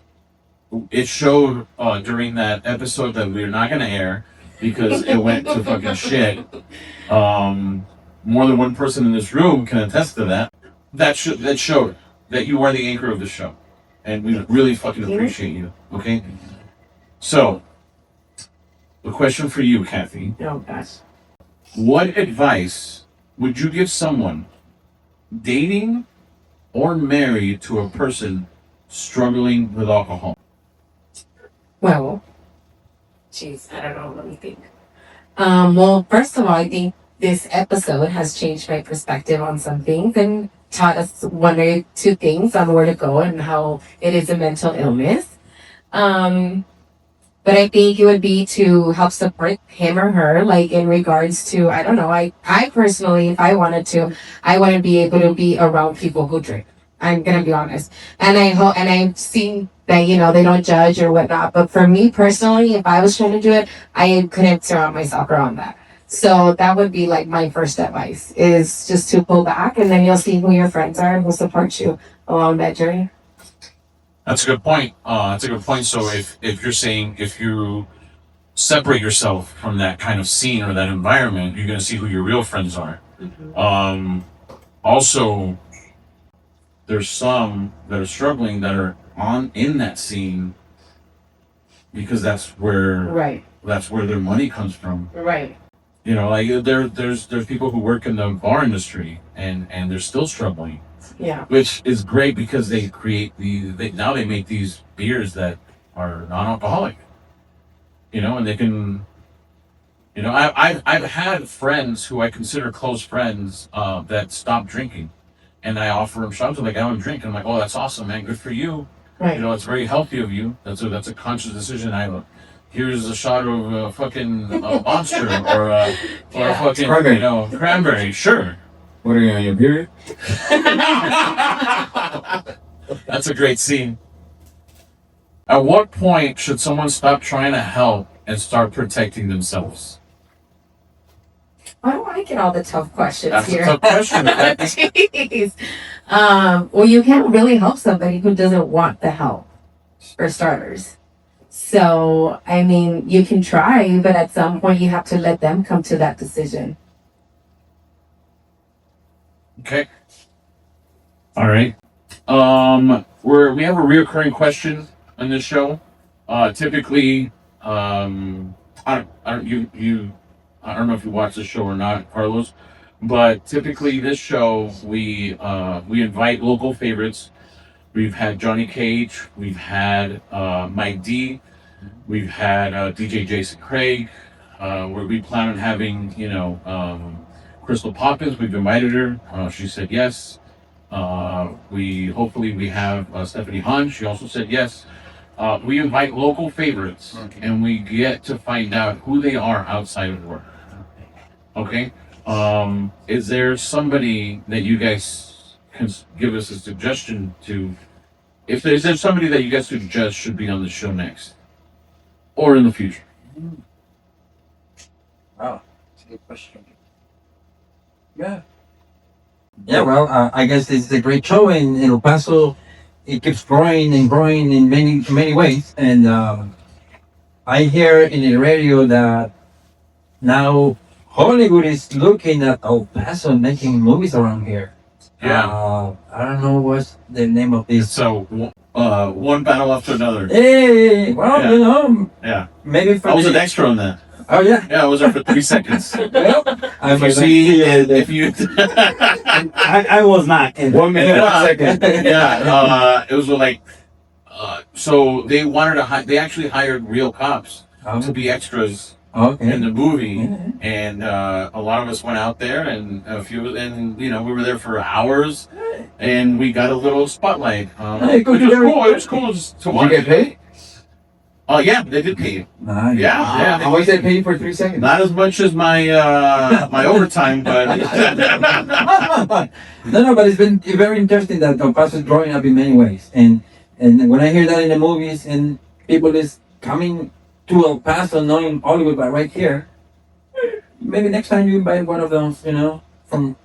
it showed during that episode that we're not going to air because it went to fucking shit. More than one person in this room can attest to that. That showed that you are the anchor of the show. And we really fucking appreciate you, okay? So, the question for you, Kathy. Oh, gosh. What advice would you give someone dating or married to a person struggling with alcohol? Well, geez, I don't know. Let me think. Well, first of all, I think this episode has changed my perspective on some things and taught us one or two things on where to go and how it is a mental illness. But I think it would be to help support him or her, like in regards to, I don't know, I personally, if I wanted to, I want to be able to be around people who drink. I'm going to be honest. And I hope, and I've seen that, they don't judge or whatnot. But for me personally, if I was trying to do it, I couldn't surround myself around that. So that would be like my first advice is just to pull back and then you'll see who your friends are and who support you along that journey. That's a good point. So if you're saying if you separate yourself from that kind of scene or that environment, you're going to see who your real friends are. Mm-hmm. Also, there's some that are struggling that are in that scene because that's where their money comes from. Right. Like there's people who work in the bar industry and they're still struggling. Yeah. Which is great because they create now they make these beers that are non-alcoholic. And they can. I've had friends who I consider close friends that stopped drinking, and I offer them shots. I'm like, I don't drink. And I'm like, oh, that's awesome, man. Good for you. Right. You know, it's very healthy of you. That's a conscious decision. Here's a shot of a fucking monster or a fucking Cranberry. Cranberry. Sure. What are you on your period? That's a great scene. At what point should someone stop trying to help and start protecting themselves? Why do I get all the tough questions That's here? a tough question. Jeez. Well, you can't really help somebody who doesn't want the help, for starters. So, I mean, you can try, but at some point you have to let them come to that decision. Okay. All right. We have a reoccurring question on this show. Typically, I don't know if you watch this show or not, Carlos, but typically this show we invite local favorites. We've had Johnny Cage, we've had Mike D, we've had DJ Jason Craig. Where we plan on having Crystal Poppins. We've invited her. She said yes. We have Stephanie Hahn. She also said yes. We invite local favorites, and we get to find out who they are outside of work. Okay. Is there somebody that you guys can give us a suggestion to? If there's somebody that you guys suggest should be on the show next, or in the future? Wow, that's a good question. Yeah. Yeah, well, I guess this is a great show in El Paso. It keeps growing and growing in many ways. And I hear in the radio that now Hollywood is looking at El Paso and making movies around here. Yeah. I don't know what's the name of this. So, one battle after another. Hey, well, Yeah. Yeah. maybe for I was an extra on that. Oh, yeah. Yeah, I was there for 3 seconds. Well, If you see, if you, I was not. In 1 minute, 1 second. yeah, it was like, so they wanted to they actually hired real cops to be extras in the movie, and a lot of us went out there, and we were there for hours, and we got a little spotlight. Which was cool. It was cool to Did you watch. get paid? Oh yeah, they did pay you. Nice. Yeah, How much they pay you for 3 seconds? not as much as my my overtime, but No, but it's been very interesting that El Paso is growing up in many ways. And when I hear that in the movies and people is coming to El Paso, knowing Hollywood, but right here, maybe next time you invite one of those, from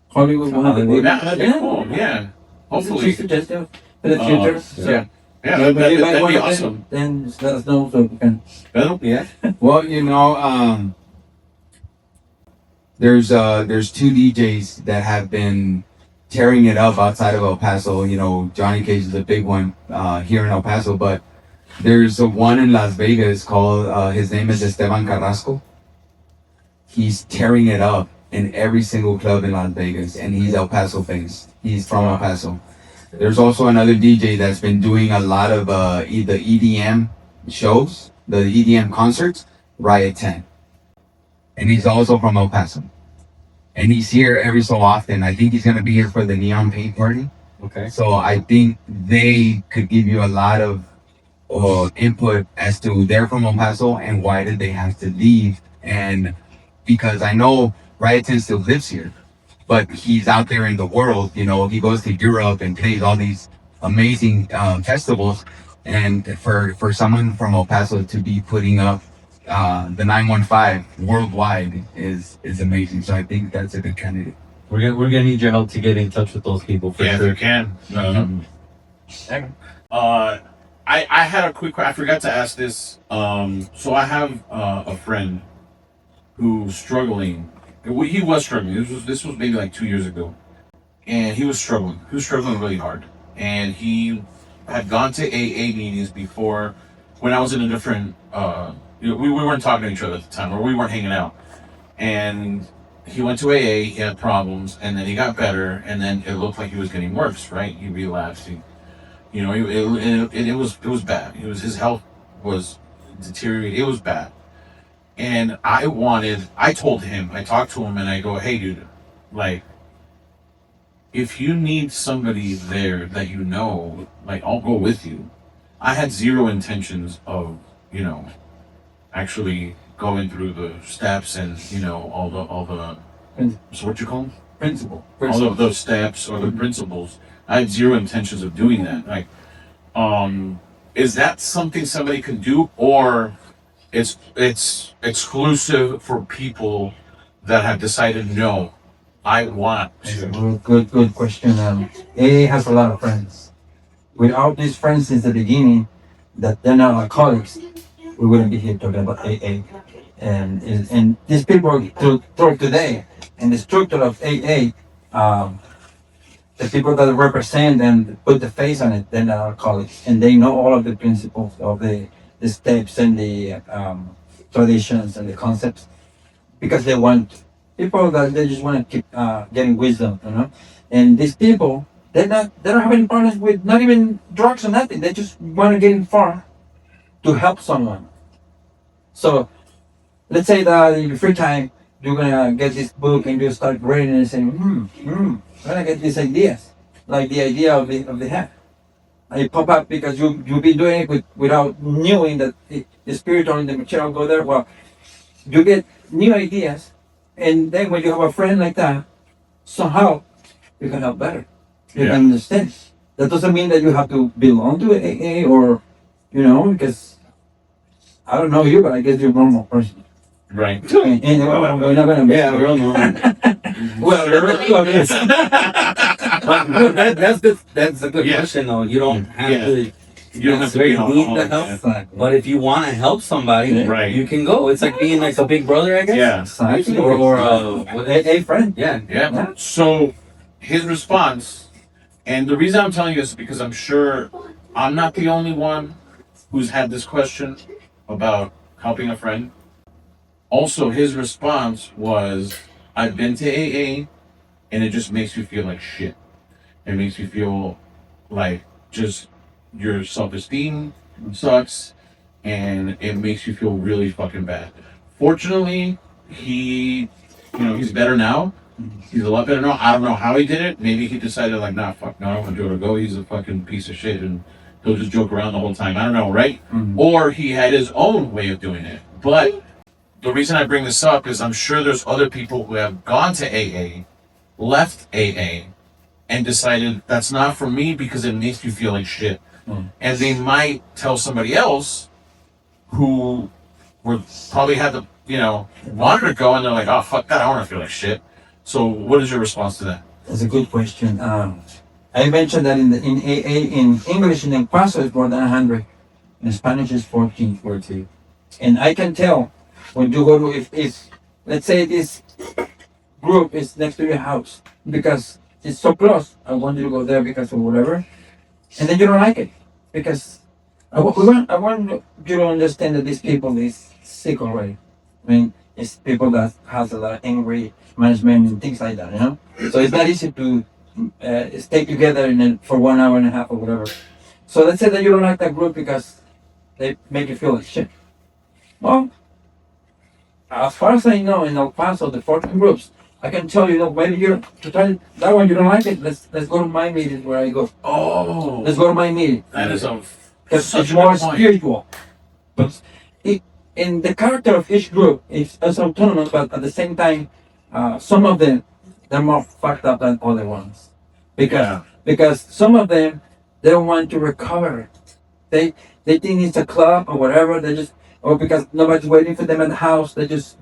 Hollywood. One of the movies. that'd be cool. Yeah, hopefully. It's a suggestion for the future. Yeah, yeah, If you invite that'd one be of them, awesome. then just let us know so we can. Yeah. Well, there's 2 DJs that have been tearing it up outside of El Paso. Johnny Cage is a big one here in El Paso, but there's one in Las Vegas called his name is Esteban Carrasco. He's tearing it up in every single club in Las Vegas, and he's El Paso based. He's from El Paso. There's also another DJ that's been doing a lot of the EDM shows, the EDM concerts, Riot 10. And he's also from El Paso. And he's here every so often. I think he's going to be here for the Neon Paint Party. Okay. So I think they could give you a lot of input as to they're from El Paso and why did they have to leave. And because I know Riot 10 still lives here, but he's out there in the world. He goes to Europe and plays all these amazing festivals. And for someone from El Paso to be putting up the 915 worldwide is amazing. So I think that's a good candidate. We're gonna need your help to get in touch with those people for Yeah, sure. there can. I had a quick. I forgot to ask this. So I have a friend who's struggling. He was struggling. This was maybe like 2 years ago, and he was struggling. He was struggling really hard, and he had gone to AA meetings before. When I was in a different, we weren't talking to each other at the time, or we weren't hanging out, and he went to AA. He had problems, and then he got better, and then it looked like he was getting worse. Right? He relapsed. It was bad. His health was deteriorating. It was bad. And I told him, I talked to him and I go, hey dude, like, if you need somebody there that you know, like, I'll go with you. I had zero intentions of, you know, actually going through the steps and, you know, all the so what you call them? Principle. All of those steps or the principles. I had zero intentions of doing that. Like, is that something somebody can do, or it's exclusive for people that have decided no, I want That's a to. good question. AA has a lot of friends. Without these friends since the beginning, that they're not alcoholics, we wouldn't be here talking about AA. And these people to talk today, and the structure of AA, the people that represent and put the face on it, they're not alcoholics, and they know all of the principles of the steps and the traditions and the concepts, because they want people that they just want to keep getting wisdom, you know. And these people, they don't have any problems with not even drugs or nothing. They just want to get informed to help someone. So let's say that in your free time you're gonna get this book and you start reading and saying, I'm gonna get these ideas, like the idea of the hat. And it pop up because you've been doing it without knowing that the spirit or the material go there. Well, you get new ideas, and then when you have a friend like that, somehow you can help better. You can understand. That doesn't mean that you have to belong to AA or, you know, because I don't know you, but I guess you're a normal person. Right. And well, we're not gonna. Yeah, we're all normal. Well, That's a good question though. You don't have to. You don't have to be necessarily need the alcoholic, help, but if you want to help somebody, Right. you can go. It's like being like a big brother, I guess. Yeah. Exactly. Or a friend. yeah. Yeah. So his response, and the reason I'm telling you this is because I'm sure I'm not the only one who's had this question about helping a friend. Also, his response was, I've been to AA and it just makes you feel like shit. It makes you feel like just your self-esteem sucks, and it makes you feel really fucking bad. Fortunately, he's better now. He's a lot better now. I don't know how he did it. Maybe he decided like, nah, fuck, no, I don't want to do it. Or go, he's a fucking piece of shit, and he'll just joke around the whole time. I don't know, right? Or he had his own way of doing it. But the reason I bring this up is I'm sure there's other people who have gone to AA, left AA, and decided that's not for me because it makes you feel like shit. And they might tell somebody else who would probably had the, wanted to go, and they're like, oh, fuck that, I want to feel like shit. So what is your response to that? That's a good question. I mentioned that in AA, in English, in El Paso, it's more than 100. In Spanish, it's 14. And I can tell when you go to, if let's say this group is next to your house, because it's so close, I want you to go there because of whatever, and then you don't like it, because I want you to understand that these people is sick already. I mean, it's people that has a lot of angry management and things like that, you know? So it's not easy to stay together for 1 hour and a half or whatever. So let's say that you don't like that group because they make you feel like shit. Well, as far as I know, in El Paso, the 14 groups, I can tell you, maybe you're to try that one, you don't like it. Let's go to my meeting where I go. Oh, Let's go to my meeting. that is Because it's more spiritual. But in the character of each group, it's autonomous, but at the same time, some of them, they're more fucked up than other ones. Because some of them, they don't want to recover. They think it's a club or whatever. They just, or because nobody's waiting for them at the house, they're just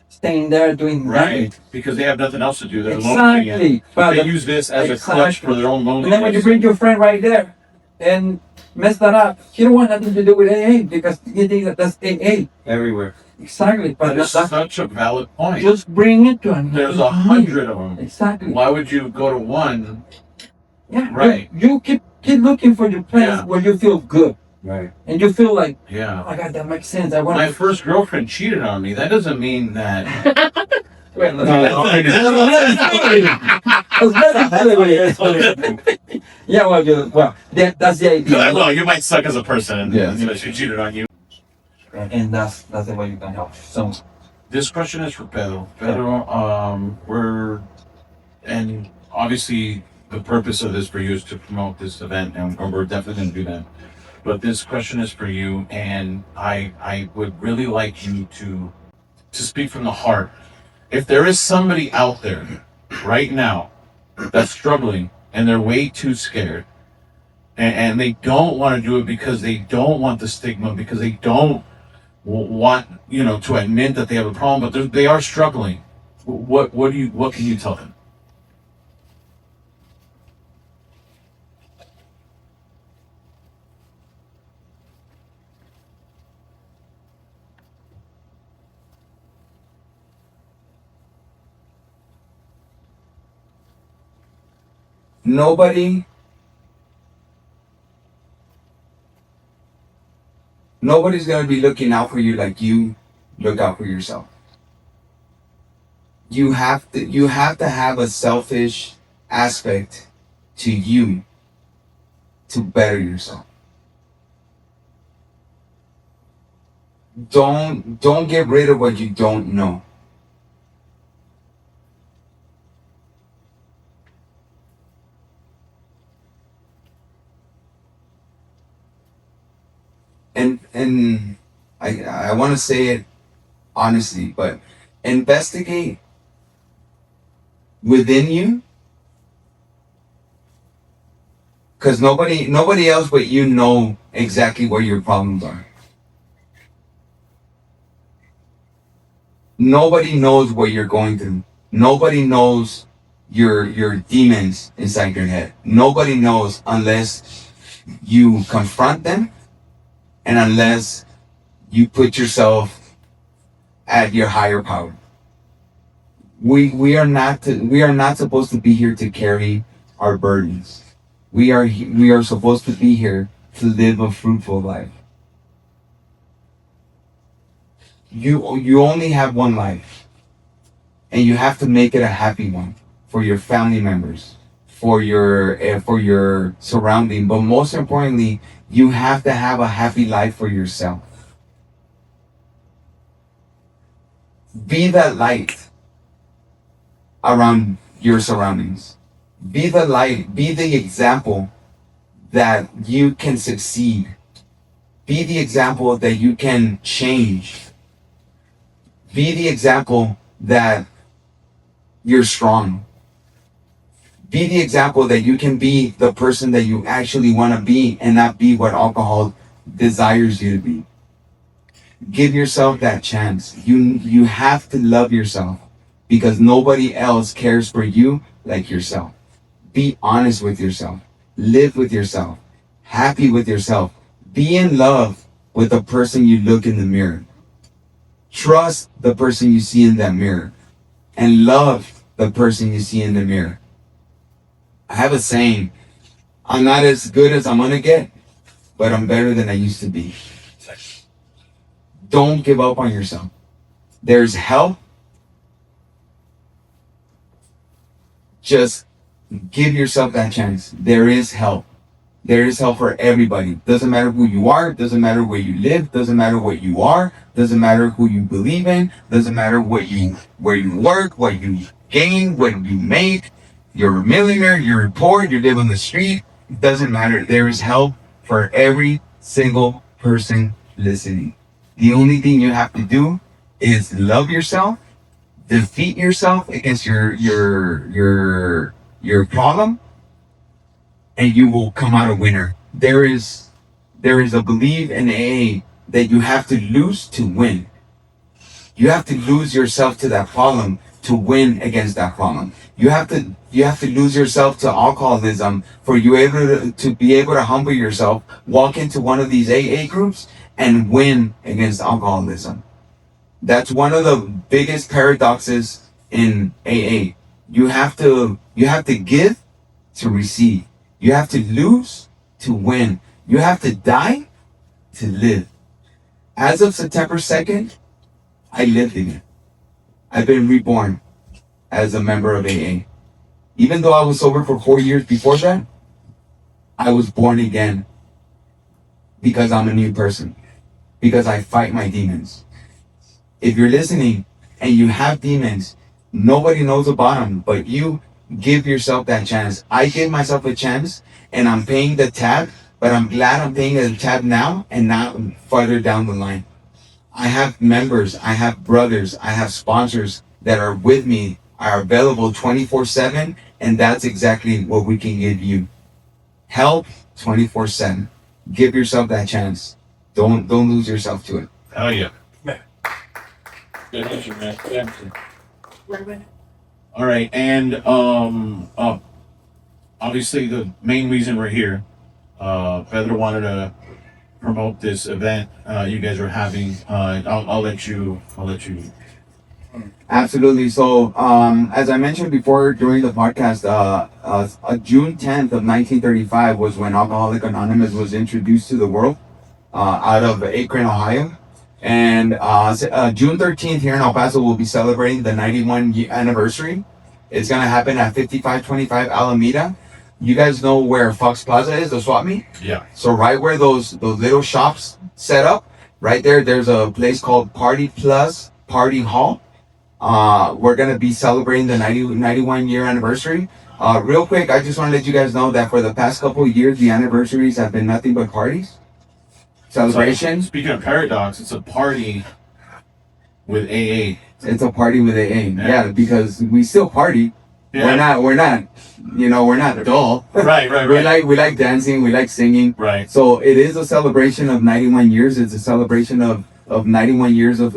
staying there doing right, nothing. because they have nothing else to do. They're Exactly. lonely, But they use this as a clutch for their own And loneliness. then when you bring your friend right there and mess that up, he don't want nothing to do with AA because he thinks that that's AA. Everywhere. Exactly. But That is such a valid point. just bring it to him. There's 100 of them. Exactly. Why would you go to one? Yeah. Right. You keep looking for your place Yeah. where you feel good Right. and you feel like, oh Yeah. my God, that makes sense. I want My first girlfriend cheated on me. That doesn't mean that. Yeah, well, that's the idea. Well, you might suck as a person. Yeah. She cheated on you. And that's the way you can help. So This question is for Pedro. Pedro, and obviously the purpose of this for you is to promote this event, and we're definitely going to do that. But this question is for you, and I would really like you to speak from the heart. If there is somebody out there right now that's struggling and they're way too scared, and they don't want to do it because they don't want the stigma, because they don't want, you know, to admit that they have a problem, but they are struggling, what can you tell them? Nobody's gonna be looking out for you like you look out for yourself. You have to have a selfish aspect to you to better yourself. Don't get rid of what you don't know. And I want to say it honestly, but investigate within you, because nobody else but you know exactly where your problems are. Nobody knows what you're going through. Nobody knows your demons inside your head. Nobody knows unless you confront them, and unless you put yourself at your higher power. We are not supposed to be here to carry our burdens. We are supposed to be here to live a fruitful life. You only have one life, and you have to make it a happy one for your family members, for your surrounding, but most importantly, you have to have a happy life for yourself. Be that light around your surroundings. Be the light, be the example that you can succeed. Be the example that you can change. Be the example that you're strong. Be the example that you can be the person that you actually want to be, and not be what alcohol desires you to be. Give yourself that chance. You have to love yourself, because nobody else cares for you like yourself. Be honest with yourself. Live with yourself. Happy with yourself. Be in love with the person you look in the mirror. Trust the person you see in that mirror, and love the person you see in the mirror. I have a saying: I'm not as good as I'm gonna get, but I'm better than I used to be. Don't give up on yourself. There's help. Just give yourself that chance. There is help. There is help for everybody. Doesn't matter who you are. Doesn't matter where you live. Doesn't matter what you are. Doesn't matter who you believe in. Doesn't matter where you work, what you gain, what you make. You're a millionaire. You're poor. You live on the street. It doesn't matter. There is help for every single person listening. The only thing you have to do is love yourself, defeat yourself against your problem, and you will come out a winner. There is a belief in AA that you have to lose to win. You have to lose yourself to that problem to win against that problem. You have to lose yourself to alcoholism for you to be able to humble yourself, walk into one of these AA groups, and win against alcoholism. That's one of the biggest paradoxes in AA. You have to give to receive. You have to lose to win. You have to die to live. As of September 2nd, I lived again. I've been reborn as a member of AA. Even though I was sober for 4 years before that, I was born again because I'm a new person. Because I fight my demons. If you're listening and you have demons, nobody knows about them but you give yourself that chance. I gave myself a chance, and I'm paying the tab, but I'm glad I'm paying the tab now and not farther down the line. I have members, I have brothers, I have sponsors that are with me, are available 24/7, and that's exactly what we can give you. Help 24/7. Give yourself that chance. Don't lose yourself to it. Hell yeah. Good answer, man. Good answer. All right, and obviously the main reason we're here, Pedro wanted to promote this event you guys are having. I'll let you. Absolutely. So, as I mentioned before during the podcast, June 10th of 1935 was when Alcoholic Anonymous was introduced to the world out of Akron, Ohio. And June 13th here in El Paso, we'll be celebrating the 91 anniversary. It's going to happen at 5525 Alameda. You guys know where Fox Plaza is, the swap meet? Yeah. So right where those little shops set up, right there's a place called Party Plus Party Hall. We're going to be celebrating the 91 year anniversary. Real quick, I just want to let you guys know that for the past couple of years, the anniversaries have been nothing but parties. Celebrations. So, speaking of paradox, it's a party with AA. It's a party with AA. Yeah, because we still party. Yeah. We're not dull. Right. We like dancing, we like singing. Right. So it is a celebration of 91 years. It's a celebration of 91 years of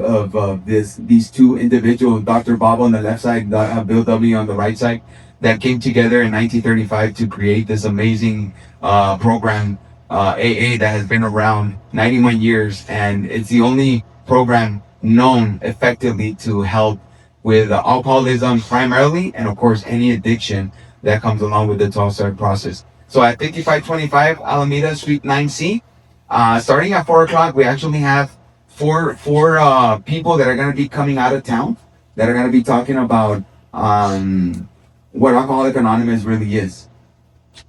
these two individuals, Dr. Bob on the left side, Bill W on the right side, that came together in 1935 to create this amazing program, AA, that has been around 91 years, and it's the only program known effectively to help with alcoholism primarily, and of course any addiction that comes along with the 12-step process. So at 5525 Alameda Suite 9C, starting at 4 o'clock, we actually have four people that are going to be coming out of town that are going to be talking about what Alcoholic Anonymous really is.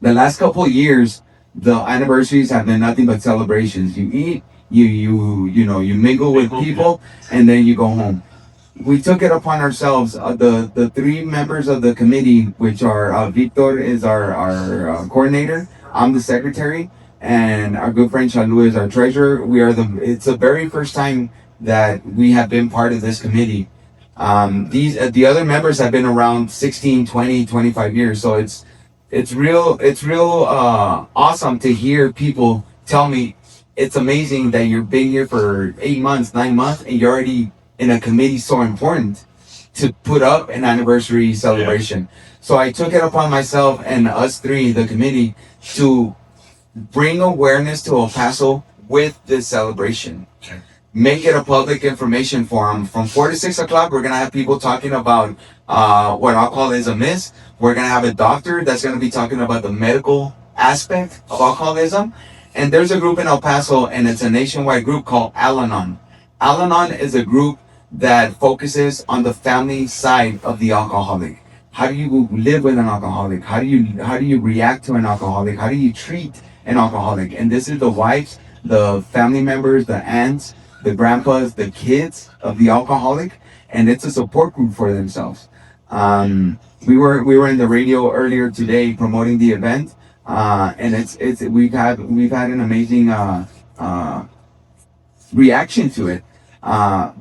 The last couple of years, the anniversaries have been nothing but celebrations. You eat, you mingle with people, and then you go home. We took it upon ourselves, the three members of the committee, which are Victor is our coordinator, I'm the secretary, and our good friend Chalu is our treasurer. It's the very first time that we have been part of this committee. The other members have been around 16, 20, 25 years, so it's real awesome to hear people tell me it's amazing that you've been here for 8 months, 9 months, and you're already in a committee so important to put up an anniversary celebration. Yeah. So I took it upon myself and us three, the committee, to bring awareness to El Paso with this celebration. Okay. Make it a public information forum. From 4 to 6 o'clock, we're going to have people talking about what alcoholism is. We're going to have a doctor that's going to be talking about the medical aspect of alcoholism. And there's a group in El Paso, and it's a nationwide group called Al-Anon. Al-Anon is a group that focuses on the family side of the alcoholic. How do you live with an alcoholic? How do you react to an alcoholic? How do you treat an alcoholic? And this is the wives, the family members, the aunts, the grandpas, the kids of the alcoholic, and it's a support group for themselves. We were in the radio earlier today promoting the event, and we've had an amazing reaction to it.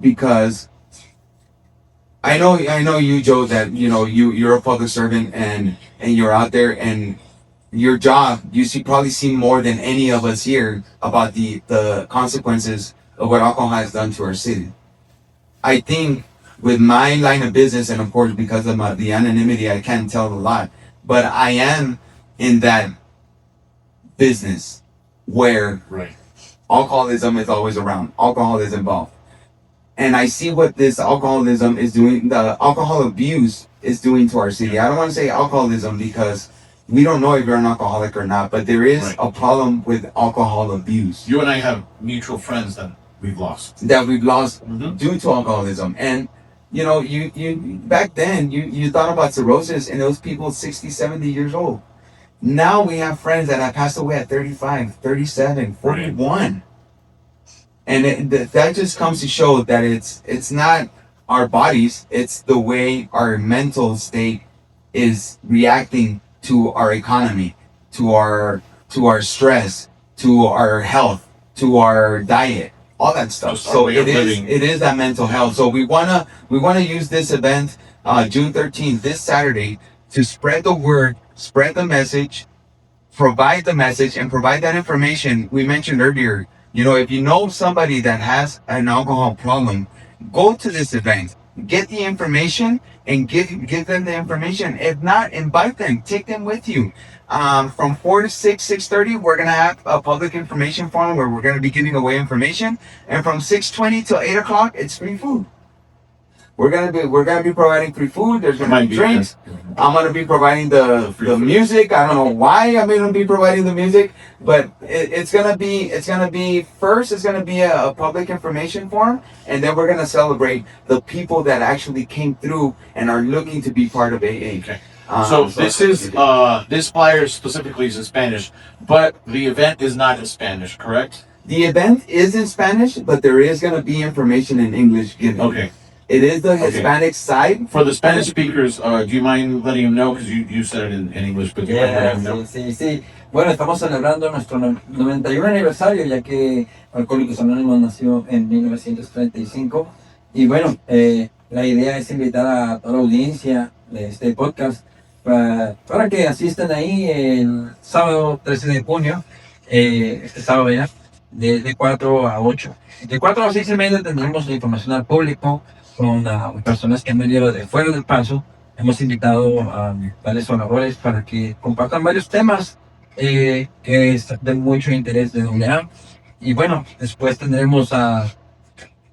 Because I know you, Joe, that you're a public servant and you're out there, and your job, you probably see more than any of us here about the consequences of what alcohol has done to our city. I think with my line of business, and of course because of the anonymity, I can't tell a lot, but I am in that business where alcoholism is always around. Alcohol is involved. And I see what this alcoholism is doing, the alcohol abuse is doing to our city. I don't want to say alcoholism because we don't know if you're an alcoholic or not, but there is a problem with alcohol abuse. You and I have mutual friends that we've lost. Due to alcoholism. And, you back then, you thought about cirrhosis, and those people 60, 70 years old. Now we have friends that have passed away at 35, 37, 41. And that just comes to show that it's not our bodies, it's the way our mental state is reacting to our economy, to our stress, to our health, to our diet, all that stuff. Just our So way of living. it is that mental health. So we wanna use this event, June 13th, this Saturday, to spread the word, spread the message, provide the message, and provide that information we mentioned earlier. You know, if you know somebody that has an alcohol problem, go to this event, get the information, and give them the information. If not, invite them, take them with you. From 4 to 6:30, we're gonna have a public information forum where we're gonna be giving away information, and from 6:20 till 8 o'clock, it's free food. We're gonna be providing free food. There's gonna be drinks. I'm gonna be providing the music. I don't know why I'm gonna be providing the music, but it's gonna be first. It's gonna be a public information forum, and then we're gonna celebrate the people that actually came through and are looking to be part of AA. Okay. So this is this flyer specifically is in Spanish, but the event is not in Spanish, correct? The event is in Spanish, but there is gonna be information in English given. Okay. It is the Hispanic side. For the Spanish speakers, do you mind letting them know? Because you said it in English, but do you mind letting them know? Sí. Bueno, estamos celebrando nuestro 91 aniversario, ya que Alcohólicos Anónimos nació en 1935. Y bueno, la idea es invitar a toda la audiencia de este podcast para que asistan ahí el sábado 13 de junio, este sábado ya, de 4 a 8. De 4 a 6:30 tendremos la información al público con personas que han venido de fuera del Paso. Hemos invitado a varios oradores para que compartan varios temas que es de mucho interés de AA. Y bueno, después tendremos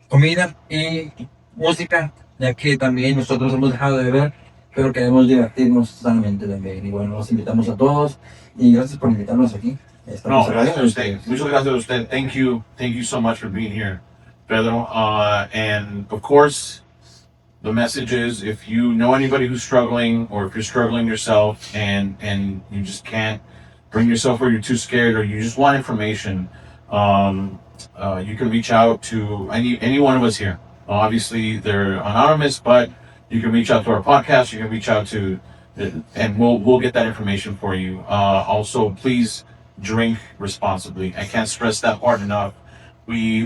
comida y música, ya que también nosotros hemos dejado de beber, pero queremos divertirnos sanamente también. Y bueno, los invitamos a todos y gracias por invitarnos aquí. No, gracias a usted. Muchas gracias a usted. Thank you so much for being here, Pedro. And of course, the message is if you know anybody who's struggling, or if you're struggling yourself and you just can't bring yourself, or you're too scared, or you just want information, you can reach out to any one of us here. Obviously, they're anonymous, but you can reach out to our podcast. You can reach out to, and we'll get that information for you. Also, please drink responsibly. I can't stress that part enough. We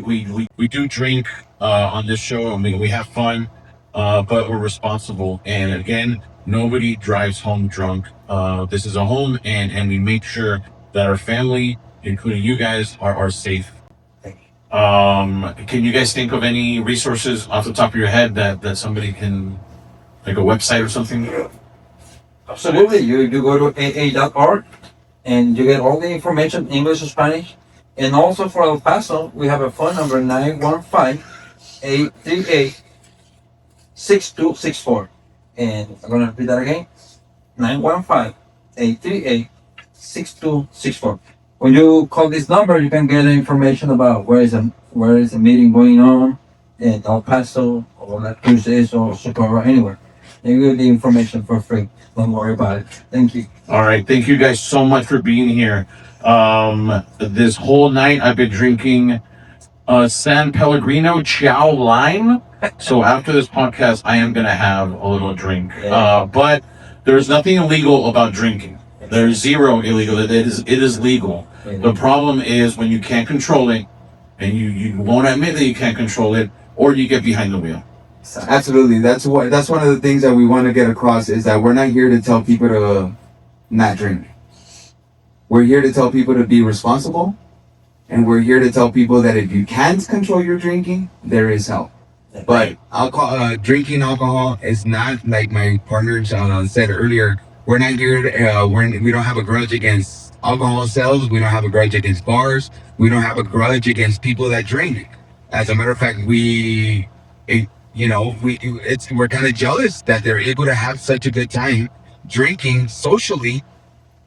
do drink on this show, and we have fun, but we're responsible. And again, nobody drives home drunk. This is a home, and we make sure that our family, including you guys, are safe. Can you guys think of any resources off the top of your head that somebody can, like a website or something? Absolutely. You go to aa.org and you get all the information, English and Spanish. And also for El Paso, we have a phone number, 915-838-6264. And I'm going to repeat that again, 915-838-6264. When you call this number, you can get information about where is the meeting going on in El Paso, or La Cruces, or Socorro, anywhere. They give the information for free. Don't worry about it. Thank you. All right. Thank you guys so much for being here. This whole night I've been drinking San Pellegrino Chow Lime. So after this podcast, I am going to have a little drink. But there's nothing illegal about drinking. There's zero illegal. It is legal. The problem is when you can't control it, and you won't admit that you can't control it, or you get behind the wheel. Absolutely. That's one of the things that we want to get across, is that we're not here to tell people to not drink. We're here to tell people to be responsible, and we're here to tell people that if you can't control your drinking, there is help. But drinking alcohol is not, like my partners said earlier. We're not here. We don't have a grudge against alcohol sales. We don't have a grudge against bars. We don't have a grudge against people that drink. As a matter of fact, we're kind of jealous that they're able to have such a good time drinking socially,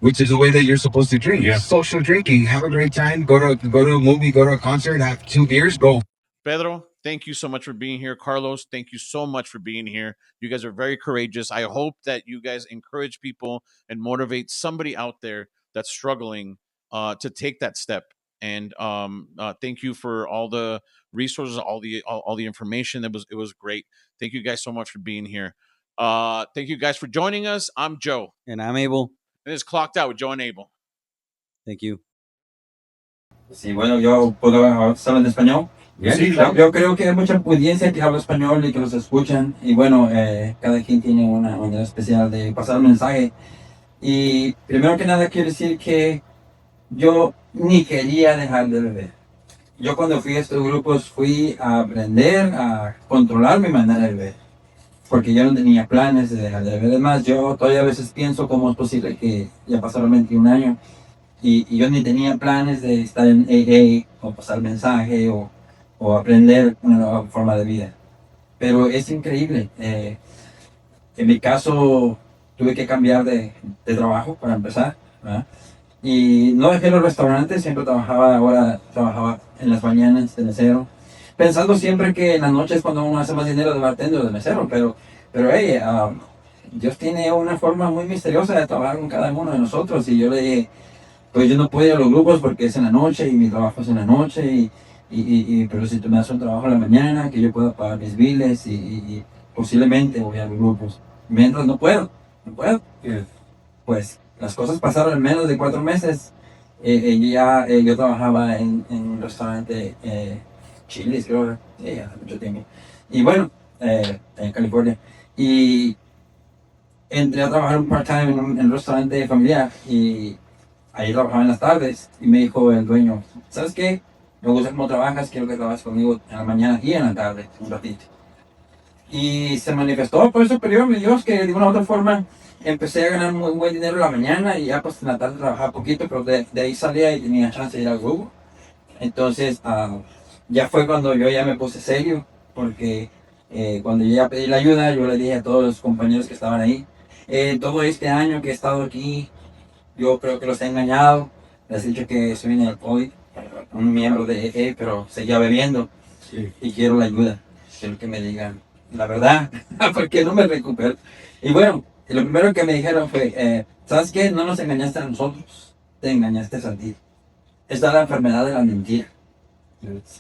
which is the way that you're supposed to drink. Yeah. Social drinking. Have a great time. Go to a movie. Go to a concert. Have 2 beers. Go. Pedro, thank you so much for being here. Carlos, thank you so much for being here. You guys are very courageous. I hope that you guys encourage people and motivate somebody out there that's struggling to take that step. And thank you for all the resources, all the information. It was great. Thank you guys so much for being here. Thank you guys for joining us. I'm Joe. And I'm Abel. And it's Clocked Out with Joe and Abel. Thank you. Sí, bueno, yo puedo hablar en español. Sí, Yo creo que hay mucha audiencia que habla español y que los escuchan. Y bueno, cada quien tiene una manera especial de pasar un mensaje. Y primero que nada quiero decir que yo ni quería dejar de beber. Yo cuando fui a estos grupos fui a aprender a controlar mi manera de beber. Porque yo no tenía planes de dejar de beber. Además, yo todavía a veces pienso cómo es posible que ya pasaron 21 años y yo ni tenía planes de estar en AA o pasar mensaje o aprender una nueva forma de vida. Pero es increíble. En mi caso, tuve que cambiar de trabajo para empezar, ¿verdad? Y no dejé los restaurantes, siempre trabajaba en las mañanas de mesero, pensando siempre que en las noches cuando uno hace más dinero de bartender o de mesero, pero hey, Dios tiene una forma muy misteriosa de trabajar con cada uno de nosotros y yo le dije, pues yo no puedo ir a los grupos porque es en la noche y mi trabajo es en la noche pero si tú me das un trabajo en la mañana que yo pueda pagar mis biles y posiblemente voy a los grupos, mientras no puedo. Pues las cosas pasaron en menos de 4 meses. Yo trabajaba en un restaurante Chili's, creo, sí, hace mucho tiempo. Y bueno, en California. Y entré a trabajar un part-time en un restaurante familiar y ahí trabajaba en las tardes. Y me dijo el dueño, ¿sabes qué? Me gusta cómo trabajas, quiero que trabajes conmigo en la mañana y en la tarde, un ratito. Y se manifestó por ese periodo de Dios que de una u otra forma empecé a ganar muy buen dinero en la mañana y ya pues en la tarde trabajaba poquito, pero de ahí salía y tenía chance de ir al grupo. Entonces ya fue cuando yo ya me puse serio, porque cuando yo ya pedí la ayuda, yo le dije a todos los compañeros que estaban ahí, todo este año que he estado aquí, yo creo que los he engañado, les he dicho que soy un alcohólico, un miembro de EE, pero seguía bebiendo y quiero la ayuda, quiero que me digan la verdad, porque no me recupero. Y bueno, lo primero que me dijeron fue, ¿sabes qué? No nos engañaste a nosotros, te engañaste a ti. Esta es la enfermedad de la mentira.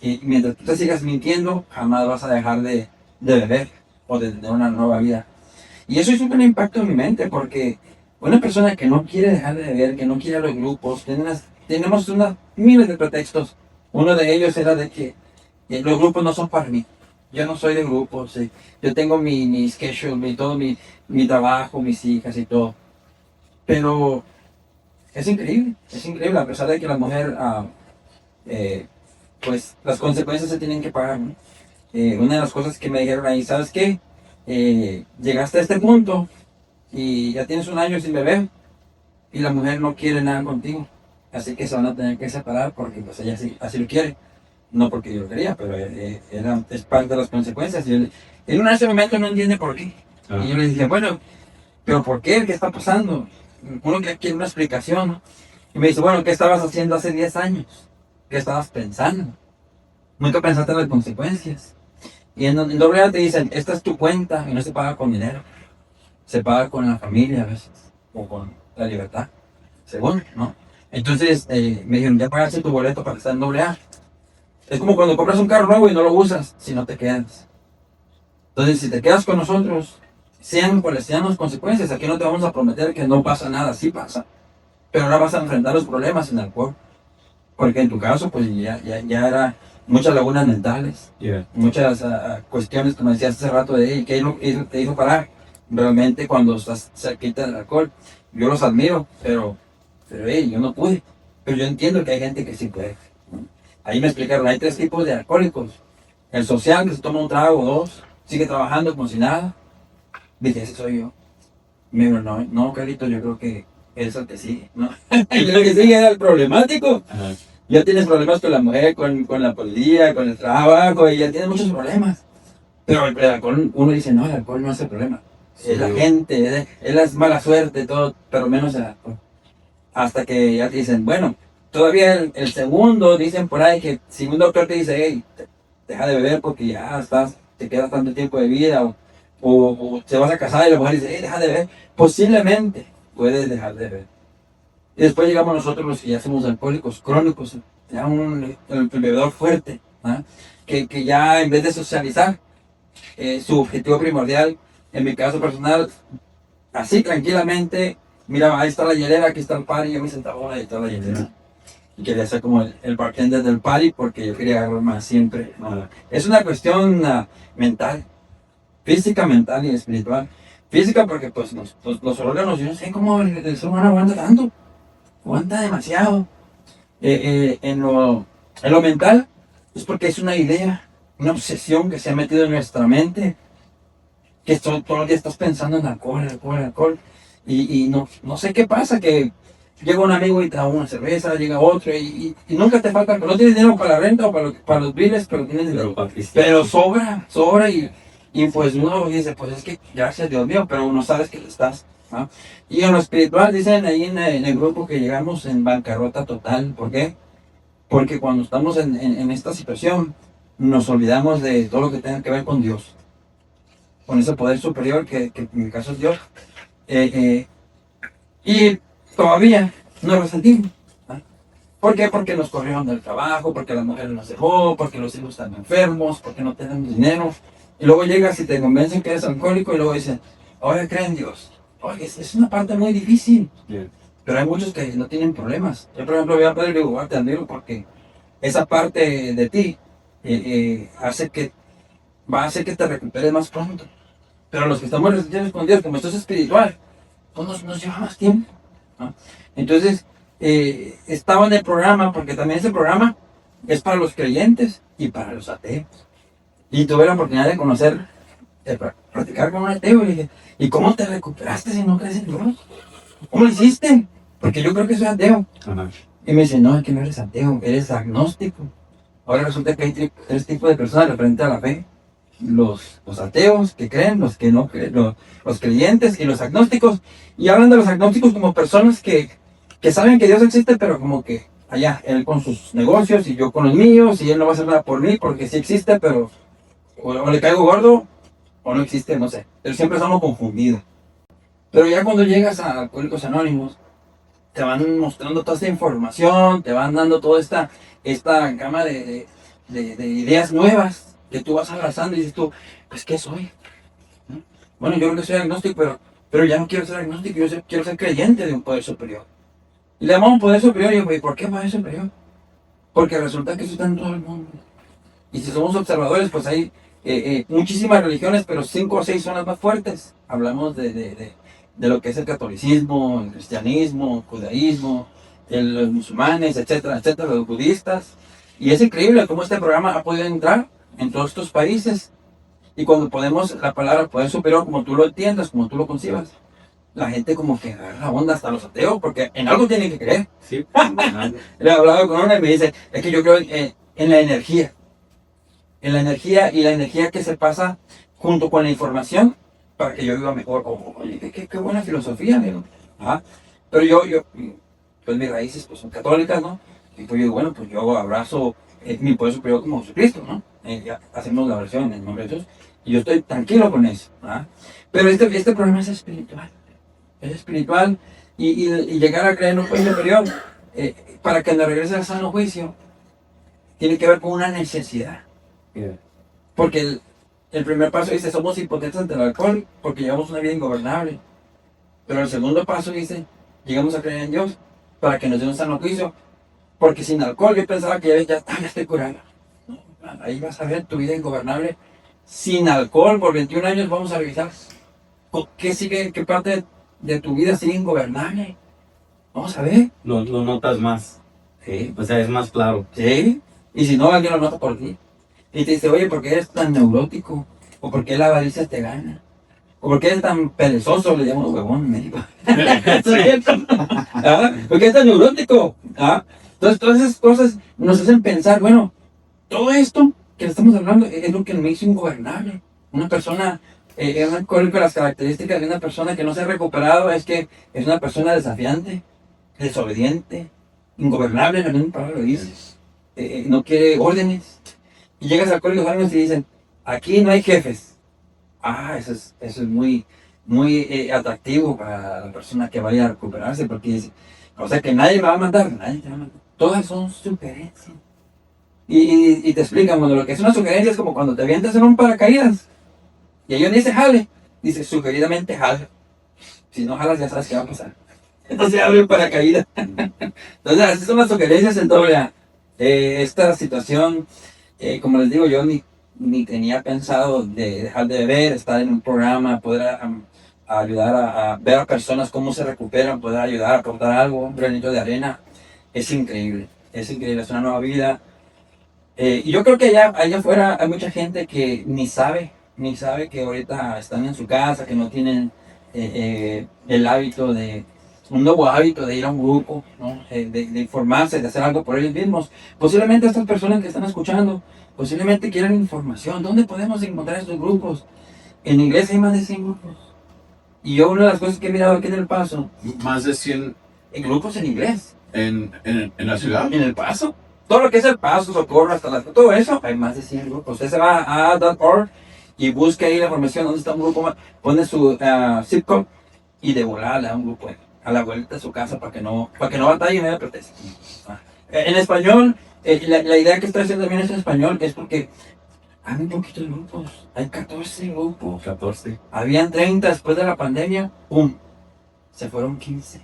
Y mientras tú te sigas mintiendo, jamás vas a dejar de beber o de tener una nueva vida. Y eso hizo un impacto en mi mente, porque una persona que no quiere dejar de beber, que no quiere a los grupos, tenemos miles de pretextos. Uno de ellos era de que los grupos no son para mí. Yo no soy de grupos, yo tengo mi schedule, todo mi trabajo, mis hijas y todo. Pero es increíble, a pesar de que la mujer, pues las consecuencias se tienen que pagar, ¿no? Una de las cosas que me dijeron ahí, ¿sabes qué? Llegaste a este punto y ya tienes un año sin beber y la mujer no quiere nada contigo. Así que se van a tener que separar porque pues ella así lo quiere. No porque yo lo quería, pero es parte de las consecuencias. Y él en ese momento no entiende por qué. Y yo le dije, bueno, ¿pero por qué? ¿Qué está pasando? Uno que quiere una explicación, ¿no? Y me dice, bueno, ¿qué estabas haciendo hace 10 años? ¿Qué estabas pensando? Nunca pensaste en las consecuencias. Y en doble A te dicen, esta es tu cuenta y no se paga con dinero. Se paga con la familia a veces, o con la libertad, según, ¿no? Entonces me dijeron, ya pagaste tu boleto para estar en doble A. Es como cuando compras un carro nuevo y no lo usas, si no te quedas. Entonces, si te quedas con nosotros, sean cuales sean las consecuencias, aquí no te vamos a prometer que no pasa nada, sí pasa. Pero ahora vas a enfrentar los problemas en el cuerpo. Porque en tu caso, pues ya era muchas lagunas mentales, muchas cuestiones, como decías hace rato, de ¿qué te hizo parar? Realmente cuando estás cerquita del alcohol, yo los admiro, pero yo no pude. Pero yo entiendo que hay gente que sí puede. Ahí me explicaron, hay 3 tipos de alcohólicos. El social, que se toma un trago o 2, sigue trabajando como si nada. Dije, ese soy yo. Me dijo, no, Carlitos, yo creo que es el que sigue, ¿no? Y el que sigue era el problemático. Ajá. Ya tienes problemas con la mujer, con la policía, con el trabajo, y ya tienes muchos problemas. Pero el alcohol, uno dice, no, el alcohol no es el problema. Sí. Es la gente, es la mala suerte, todo, pero menos el alcohol. Hasta que ya te dicen, bueno, todavía el segundo, dicen por ahí que si un doctor te dice, hey, deja de beber porque ya te queda tanto tiempo de vida, o te vas a casar y la mujer dice, hey, deja de beber, posiblemente puedes dejar de beber. Y después llegamos nosotros los que ya somos alcohólicos crónicos, ya el bebedor fuerte, ¿ah? que ya en vez de socializar, su objetivo primordial En mi caso personal, así tranquilamente, mira, ahí está la hielera, aquí está el party, yo me sentaba ahí está la hielera. Y quería ser como el bartender del party porque yo quería agarrar más siempre. Es una cuestión mental, física, mental y espiritual. Física porque pues los órganos, yo no sé cómo el ser humano aguanta tanto, aguanta demasiado. En lo mental es porque es una idea, una obsesión que se ha metido en nuestra mente, que todo el día estás pensando en alcohol, alcohol, alcohol, y no sé qué pasa, que llega un amigo y te da una cerveza, llega otro, y nunca te falta, no tienes dinero para la renta o para los biles, pero tienes dinero, pero sobra, y pues uno dice, pues es que gracias Dios mío, pero uno sabes que estás, ¿no? Y en lo espiritual dicen ahí en el grupo que llegamos en bancarrota total. ¿Por qué? Porque cuando estamos en esta situación nos olvidamos de todo lo que tenga que ver con Dios, con ese poder superior que en mi caso es Dios. Y todavía nos resentimos. ¿Ah? ¿Por qué? Porque nos corrieron del trabajo, porque la mujer nos dejó, porque los hijos están enfermos, porque no tenemos dinero. Y luego llegas y te convencen que eres alcohólico y luego dicen, ahora creen en Dios. Oye, es una parte muy difícil. Yeah. Pero hay muchos que no tienen problemas. Yo, por ejemplo, voy a Pedro y digo, te admiro porque esa parte de ti va a hacer que te recuperes más pronto. Pero los que estamos resentidos con Dios, como esto es espiritual, pues nos lleva más tiempo, ¿no? Entonces, estaba en el programa, porque también ese programa es para los creyentes y para los ateos. Y tuve la oportunidad de conocer, de practicar con un ateo, y le dije, ¿y cómo te recuperaste si no crees en Dios? ¿Cómo lo hiciste? Porque yo creo que soy ateo. Ajá. Y me dice, no, es que no eres ateo, eres agnóstico. Ahora resulta que hay tres tipos de personas referente a la fe. Los ateos que creen, los que no creen, los creyentes y los agnósticos. Y hablan de los agnósticos como personas que saben que Dios existe, pero como que allá, él con sus negocios y yo con los míos, y él no va a hacer nada por mí porque sí existe, pero o le caigo gordo o no existe, no sé. Pero siempre estamos confundidos. Pero ya cuando llegas a Alcohólicos Anónimos, te van mostrando toda esta información, te van dando toda esta gama de ideas nuevas que tú vas abrazando y dices tú, pues ¿qué soy? ¿No? Bueno, yo creo que soy agnóstico, pero ya no quiero ser agnóstico, quiero ser creyente de un poder superior. Y le llamamos poder superior, y yo, ¿y por qué poder superior? Porque resulta que eso está en todo el mundo. Y si somos observadores, pues hay muchísimas religiones, pero 5 o 6 son las más fuertes. Hablamos de lo que es el catolicismo, el cristianismo, el judaísmo, los musulmanes, etcétera, etcétera, los budistas. Y es increíble cómo este programa ha podido entrar en todos estos países. Y cuando ponemos la palabra poder superior, como tú lo entiendas, como tú lo concibas, la gente como que agarra la onda, hasta los ateos, porque en algo tienen que creer. Sí. Le he hablado con una y me dice, es que yo creo en la energía. En la energía, y la energía que se pasa junto con la información para que yo viva mejor. Oye, qué buena filosofía, amigo. Ajá. Pero yo, pues mis raíces pues son católicas, ¿no? Y pues yo digo, bueno, pues yo abrazo mi poder superior como Jesucristo, ¿no? Ya hacemos la oración en el nombre de Jesús. Y yo estoy tranquilo con eso. ¿Ah? Pero este programa es espiritual. Es espiritual. Y llegar a creer en un poder superior, para que nos regrese al sano juicio, tiene que ver con una necesidad. Yeah. Porque el primer paso dice, somos impotentes ante el alcohol porque llevamos una vida ingobernable. Pero el segundo paso dice, llegamos a creer en Dios para que nos dé un sano juicio. Porque sin alcohol yo pensaba que ya estoy curado. No, ahí vas a ver tu vida ingobernable. Sin alcohol, por 21 años vamos a revisar qué sigue, qué parte de tu vida sigue ingobernable. Vamos a ver. Lo notas más. Sí. O sea, es más claro. Sí. Y si no, alguien lo nota por ti. Y te dice, oye, ¿por qué eres tan neurótico? ¿O por qué la avaricia te gana? ¿O por qué eres tan perezoso? Le llamo huevón médico. ¿Ah? ¿Por qué eres tan neurótico? ¿Ah? Entonces, todas esas cosas nos hacen pensar, bueno, todo esto que estamos hablando es lo que me hizo ingobernable. Una persona, con las características de una persona que no se ha recuperado es que es una persona desafiante, desobediente, ingobernable, la misma palabra lo dice. No quiere órdenes. Y llegas al Alcohólicos Anónimos y dicen, aquí no hay jefes. Eso es muy atractivo para la persona que vaya a recuperarse, porque dice, o sea que nadie me va a mandar, nadie te va a mandar. Todas son sugerencias. Y te explican, bueno, lo que es una sugerencia es como cuando te avientas en un paracaídas y ellos dicen, jale, dice, sugeridamente jala. Si no jalas, ya sabes qué va a pasar. Entonces abre un paracaídas. Entonces, así son las sugerencias en doble A. Esta situación, como les digo, yo ni tenía pensado de dejar de beber, estar en un programa, poder a ayudar a ver a personas cómo se recuperan, poder ayudar a aportar algo, un granito de arena. Es increíble, es una nueva vida. Y yo creo que allá afuera hay mucha gente que ni sabe que ahorita están en su casa, que no tienen el hábito un nuevo hábito de ir a un grupo, ¿no? De informarse, de hacer algo por ellos mismos. Posiblemente estas personas que están escuchando, posiblemente quieran información. ¿Dónde podemos encontrar estos grupos? En inglés hay más de 100 grupos. Y yo una de las cosas que he mirado aquí en El Paso, Más de 100 en grupos en inglés. en la ciudad. En El Paso. Todo lo que es El Paso, Socorro, todo eso, hay más de 100 grupos. Usted se va a .org y busca ahí la información, dónde está un grupo, pone su zip code y de volada le da un grupo a la vuelta de su casa para que no batalle y no haya protesta. En español, la idea que estoy haciendo también es en español, es porque hay un poquito de grupos, hay 14 grupos. 14. Habían 30 después de la pandemia, ¡pum! Se fueron 15.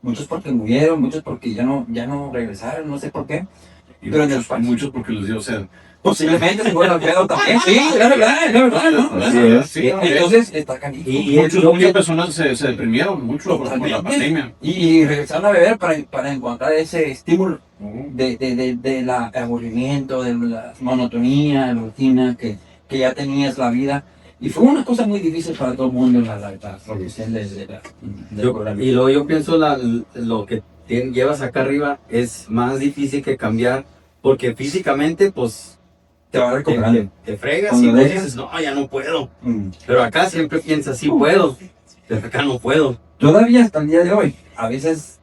Muchos porque murieron, muchos porque ya no regresaron, no sé por qué. Y Pero en el muchos, país. muchos porque los dio sed. Posiblemente se fueron al pedo también. Sí, es verdad, ¿no? Así es. Sí, Entonces, está canijo. Y muchas personas se deprimieron mucho por la Totalmente. pandemia. Y regresaron a beber para encontrar ese estímulo de la aburrimiento, de la monotonía, la rutina que ya tenías la vida. Y fue una cosa muy difícil para todo el mundo la producción del programa. Y luego yo pienso lo que llevas acá arriba es más difícil que cambiar, porque físicamente pues Te va recuperando. te fregas Cuando y vos dejas- dices, no, ya no puedo. Mm. Pero acá siempre piensas, sí puedo, pero acá no puedo. Todavía hasta el día de hoy, a veces,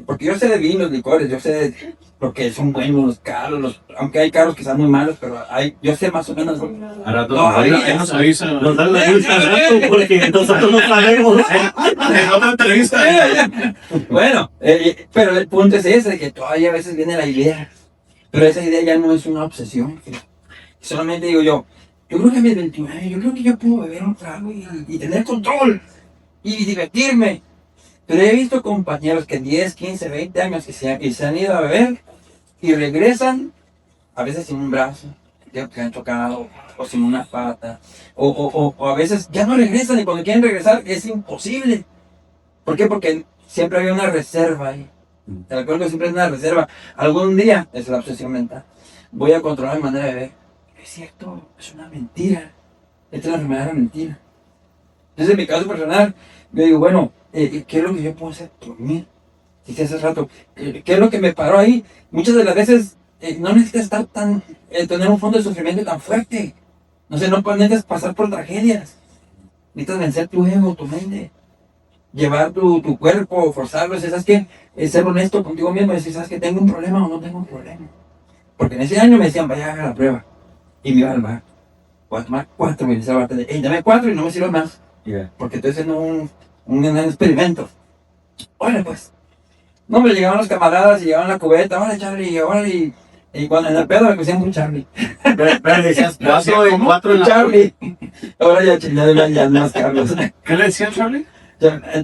porque yo sé de vinos, licores, yo sé de lo que son buenos los carros, aunque hay carros que son muy malos, pero yo sé más o menos. A rato No, ahí ahí Nos avisa. nos dan la luz al rato porque nosotros no sabemos. En otra entrevista. Bueno, pero el punto es ese, que todavía a veces viene la idea, pero esa idea ya no es una obsesión. Solamente digo yo creo que a mis 29, yo creo que yo puedo beber un trago y tener control y divertirme. Pero he visto compañeros que 10, 15, 20 años que se han ido a beber y regresan, a veces sin un brazo, que han chocado, o sin una pata, o a veces ya no regresan y cuando quieren regresar es imposible. ¿Por qué? Porque siempre había una reserva ahí. Te recuerdo que siempre hay una reserva. Algún día, es la obsesión mental, voy a controlar mi manera de beber. Es cierto, es una mentira. Esta es la verdadera mentira. Entonces, en mi caso personal, yo digo, bueno, ¿qué es lo que yo puedo hacer? Dormir. Dije hace rato, ¿qué es lo que me paró ahí? Muchas de las veces no necesitas estar tener un fondo de sufrimiento tan fuerte. No sé, no necesitas pasar por tragedias. Necesitas vencer tu ego, tu mente. Llevar tu cuerpo, forzarlo. ¿Sabes qué? Ser honesto contigo mismo y decir, ¿sabes qué? ¿Tengo un problema o no tengo un problema? Porque en ese año me decían, vaya, haga la prueba. Y me iba al bar. Voy a tomar 4, me decía el bartender, dame 4 y no me sirve más. Porque estoy haciendo un experimento. Órale, pues. No, me llegaban los camaradas y llegaban la cubeta, órale, Charlie, órale. Y cuando en el pedo me pusieron un Charlie. Pero decías 4 en 4 en la Charlie. Ahora ya chingada, ya más Carlos. ¿Qué le decían, Charlie?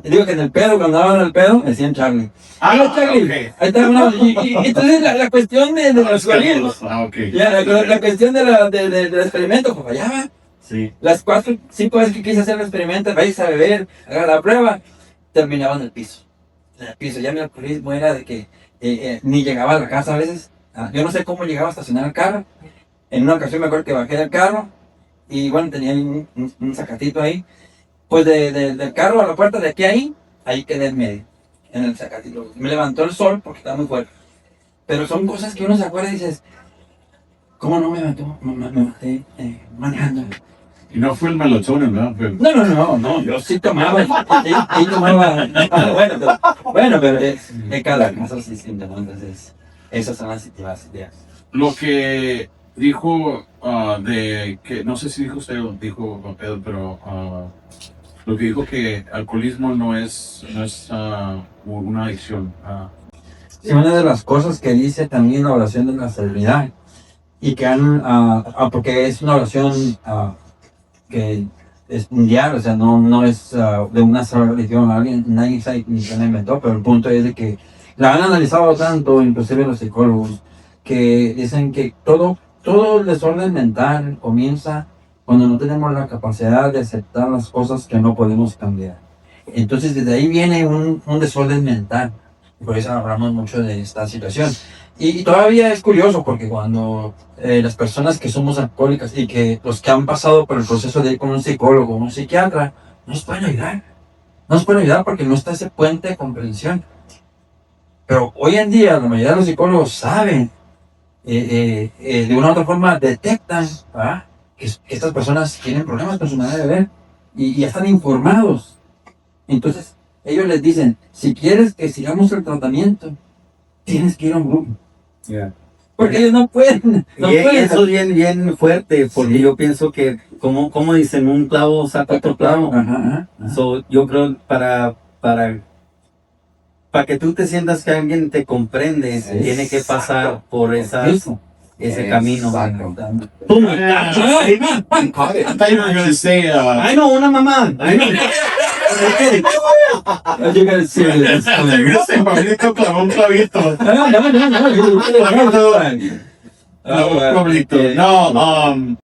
Digo que en el pedo, cuando daban el pedo, me decían Charlie. Charlie. ok. Ahí está una. Y entonces la cuestión de los alcoholismos. Ok. Ya, la cuestión del experimento, pues fallaba. Sí. Las 4, 5 veces que quise hacer el experimento, vais a beber, haga la prueba, terminaba en el piso. En el piso, ya mi alcoholismo era de que ni llegaba a la casa a veces. Yo no sé cómo llegaba a estacionar el carro. En una ocasión me acuerdo que bajé del carro y bueno, tenía un sacatito ahí. Pues del carro a la puerta de aquí a ahí quedé en medio, en el sacatito. Me levantó el sol porque estaba muy fuerte. Pero son cosas que uno se acuerda y dices, ¿cómo no me mató? Me maté manejando. Y no fue el melatonin, ¿verdad? No, yo sí tomaba, sí tomaba. Bueno, pero es de cada caso sí, sí, ¿no? Entonces, esas son las ideas. Lo que dijo de que, no sé si dijo usted o dijo Juan Pedro, pero lo que dijo que alcoholismo no es una adicción. Sí, una de las cosas que dice también la oración de la serenidad, y que porque es una oración que es mundial, o sea, no es de una sola religión, nadie sabe ni quién la inventó, pero el punto es de que la han analizado tanto, inclusive los psicólogos, que dicen que todo el desorden mental comienza cuando no tenemos la capacidad de aceptar las cosas que no podemos cambiar. Entonces desde ahí viene un desorden mental, por eso hablamos mucho de esta situación. Y todavía es curioso porque cuando las personas que somos alcohólicas y que los que han pasado por el proceso de ir con un psicólogo o un psiquiatra, no nos pueden ayudar. No nos pueden ayudar porque no está ese puente de comprensión. Pero hoy en día la mayoría de los psicólogos saben, de una u otra forma detectan, ¿verdad?, que estas personas tienen problemas con su manera de ver y ya están informados. Entonces ellos les dicen, si quieres que sigamos el tratamiento, tienes que ir a un grupo. Yeah. Porque ellos no pueden. No Y pueden. eso es bien fuerte, porque Sí. yo pienso que, como dicen, un clavo saca otro clavo. Ajá. So, yo creo para que tú te sientas que alguien te comprende, Sí. tiene que pasar por Eso. ese camino. Exacto. ¡Pum! I thought you were going to say, ¡Ay, no! ¡Una mamá! ¡Ay, no! You gotta see this. I thought you were going to say, Pablito clavó un clavito. No. No, Pablito. No,